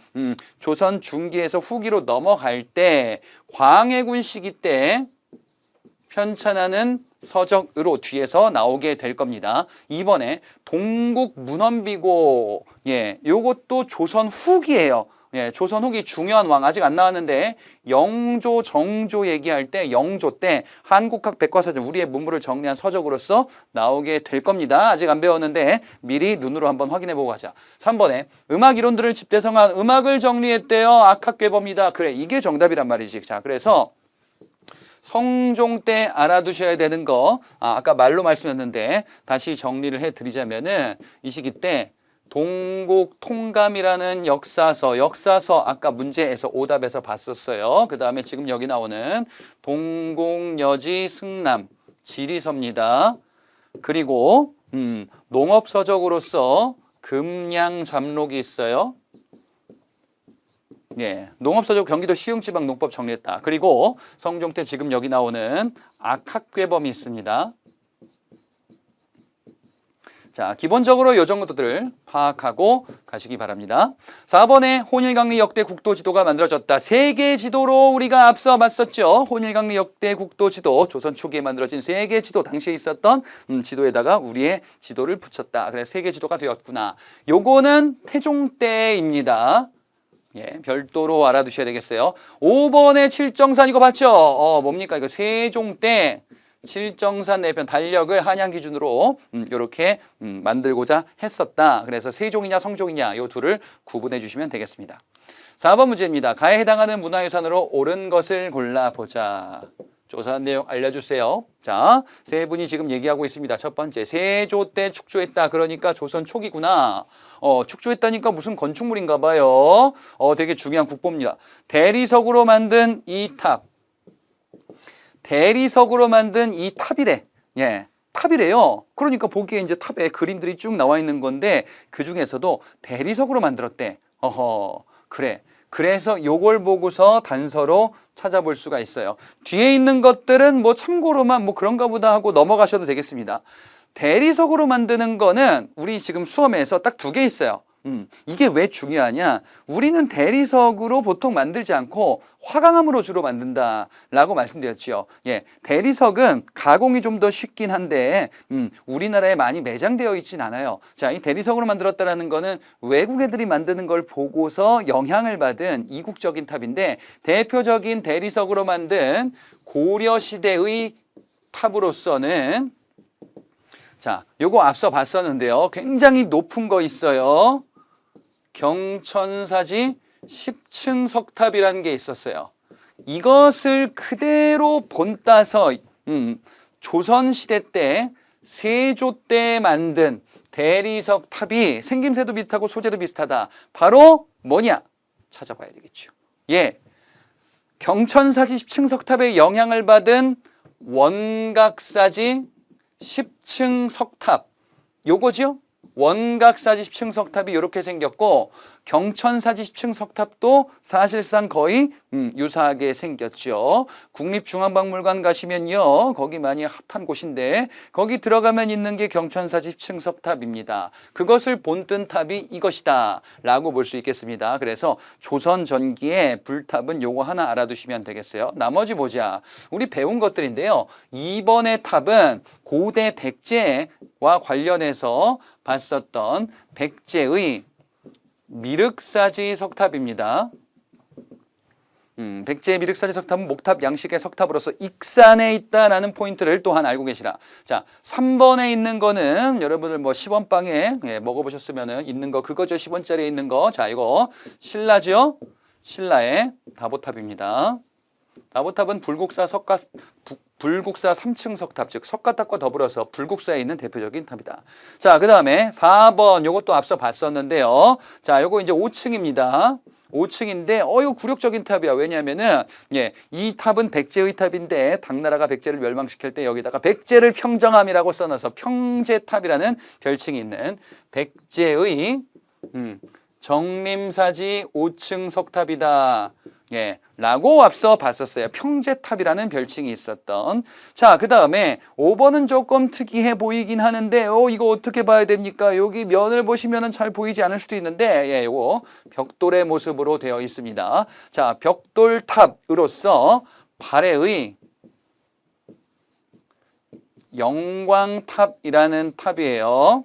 조선 중기에서 후기로 넘어갈 때 광해군 시기 때 편찬하는 서적으로 뒤에서 나오게 될 겁니다. 2번에 동국문헌비고, 요것도 조선 후기예요. 조선 후기 중요한 왕 아직 안 나왔는데 영조, 정조 얘기할 때 영조 때 한국학 백과사전 우리의 문물을 정리한 서적으로서 나오게 될 겁니다. 아직 안 배웠는데 미리 눈으로 한번 확인해 보고 가자. 3번에 음악 이론들을 집대성한 음악을 정리했대요. 악학괴범이다. 그래, 이게 정답이란 말이지. 자, 그래서 성종 때 알아두셔야 되는 거, 아까 말로 말씀했는데 다시 정리를 해드리자면은 이 시기 때 동국 통감이라는 역사서 아까 문제에서 오답에서 봤었어요. 그 다음에 지금 여기 나오는 동국여지 승남 지리서입니다. 그리고 농업서적으로서 금량잡록이 있어요. 농업서적 경기도 시흥지방 농법 정리했다. 그리고 성종 때 지금 여기 나오는 악학괴범이 있습니다. 자, 기본적으로 이 정도들을 파악하고 가시기 바랍니다. 4번에 혼일강리 역대 국도지도가 만들어졌다. 세계 지도로 우리가 앞서 봤었죠. 혼일강리 역대 국도지도, 조선 초기에 만들어진 세계 지도, 당시에 있었던 지도에다가 우리의 지도를 붙였다. 그래서 세계 지도가 되었구나. 요거는 태종 때입니다. 별도로 알아두셔야 되겠어요. 5번에 칠정산 이거 봤죠? 뭡니까? 이거 세종 때 칠정산 내편 달력을 한양 기준으로 이렇게 만들고자 했었다. 그래서 세종이냐 성종이냐 요 둘을 구분해 주시면 되겠습니다. 4번 문제입니다. 가에 해당하는 문화유산으로 옳은 것을 골라보자. 조사한 내용 알려주세요. 자, 세 분이 지금 얘기하고 있습니다. 첫 번째, 세조 때 축조했다. 그러니까 조선 초기구나. 축조했다니까 무슨 건축물인가 봐요. 되게 중요한 국보입니다. 대리석으로 만든 이 탑. 대리석으로 만든 이 탑이래. 탑이래요. 그러니까 보기에 이제 탑에 그림들이 쭉 나와 있는 건데 그 중에서도 대리석으로 만들었대. 그래. 그래서 요걸 보고서 단서로 찾아볼 수가 있어요. 뒤에 있는 것들은 뭐 참고로만 뭐 그런가 보다 하고 넘어가셔도 되겠습니다. 대리석으로 만드는 거는 우리 지금 수험에서 딱 2개 있어요. 이게 왜 중요하냐? 우리는 대리석으로 보통 만들지 않고 화강암으로 주로 만든다라고 말씀드렸죠. 대리석은 가공이 좀 더 쉽긴 한데 우리나라에 많이 매장되어 있진 않아요. 자, 이 대리석으로 만들었다라는 거는 외국 애들이 만드는 걸 보고서 영향을 받은 이국적인 탑인데 대표적인 대리석으로 만든 고려 시대의 탑으로서는 자, 요거 앞서 봤었는데요. 굉장히 높은 거 있어요. 경천사지 10층 석탑이라는 게 있었어요. 이것을 그대로 본따서 조선시대 때 세조 때 만든 대리석 탑이 생김새도 비슷하고 소재도 비슷하다. 바로 뭐냐? 찾아봐야 되겠죠. 경천사지 10층 석탑의 영향을 받은 원각사지 10층 석탑 요거죠? 원각사지 10층 석탑이 이렇게 생겼고 경천사지 10층 석탑도 사실상 거의 유사하게 생겼죠. 국립중앙박물관 가시면요. 거기 많이 핫한 곳인데 거기 들어가면 있는 게 경천사지 10층 석탑입니다. 그것을 본뜬 탑이 이것이다 라고 볼 수 있겠습니다. 그래서 조선 전기의 불탑은 요거 하나 알아두시면 되겠어요. 나머지 보자. 우리 배운 것들인데요. 2번의 탑은 고대 백제와 관련해서 봤었던 백제의 미륵사지 석탑입니다. 백제의 미륵사지 석탑은 목탑 양식의 석탑으로서 익산에 있다라는 포인트를 또한 알고 계시라. 자, 3번에 있는 거는 여러분들 뭐 10원빵에 먹어보셨으면 있는 거 그거죠. 10원짜리에 있는 거. 자, 이거 신라죠. 신라의 다보탑입니다. 나보탑은 불국사 3층 석탑, 즉 석가탑과 더불어서 불국사에 있는 대표적인 탑이다. 자, 그 다음에 4번 요것도 앞서 봤었는데요. 자, 요거 이제 5층입니다. 5층인데 이거 굴욕적인 탑이야. 왜냐하면은 이 탑은 백제의 탑인데 당나라가 백제를 멸망시킬 때 여기다가 백제를 평정함이라고 써놔서 평제탑이라는 별칭이 있는 백제의 정림사지 5층 석탑이다. 라고 앞서 봤었어요. 평제탑이라는 별칭이 있었던. 자, 그 다음에 5번은 조금 특이해 보이긴 하는데, 이거 어떻게 봐야 됩니까? 여기 면을 보시면은 잘 보이지 않을 수도 있는데, 요거 벽돌의 모습으로 되어 있습니다. 자, 벽돌탑으로서 발해의 영광탑이라는 탑이에요.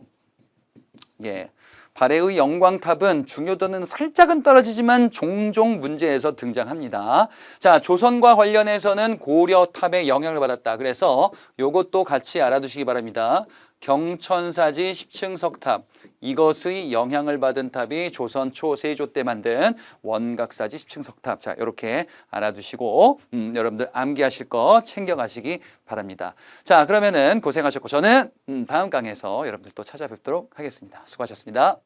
발해의 영광탑은 중요도는 살짝은 떨어지지만 종종 문제에서 등장합니다. 자, 조선과 관련해서는 고려탑의 영향을 받았다. 그래서 이것도 같이 알아두시기 바랍니다. 경천사지 10층 석탑. 이것의 영향을 받은 탑이 조선 초세조 때 만든 원각사지 10층 석탑. 자, 이렇게 알아두시고 여러분들 암기하실 거 챙겨가시기 바랍니다. 자, 그러면은 고생하셨고 저는 다음 강에서 여러분들 또 찾아뵙도록 하겠습니다. 수고하셨습니다.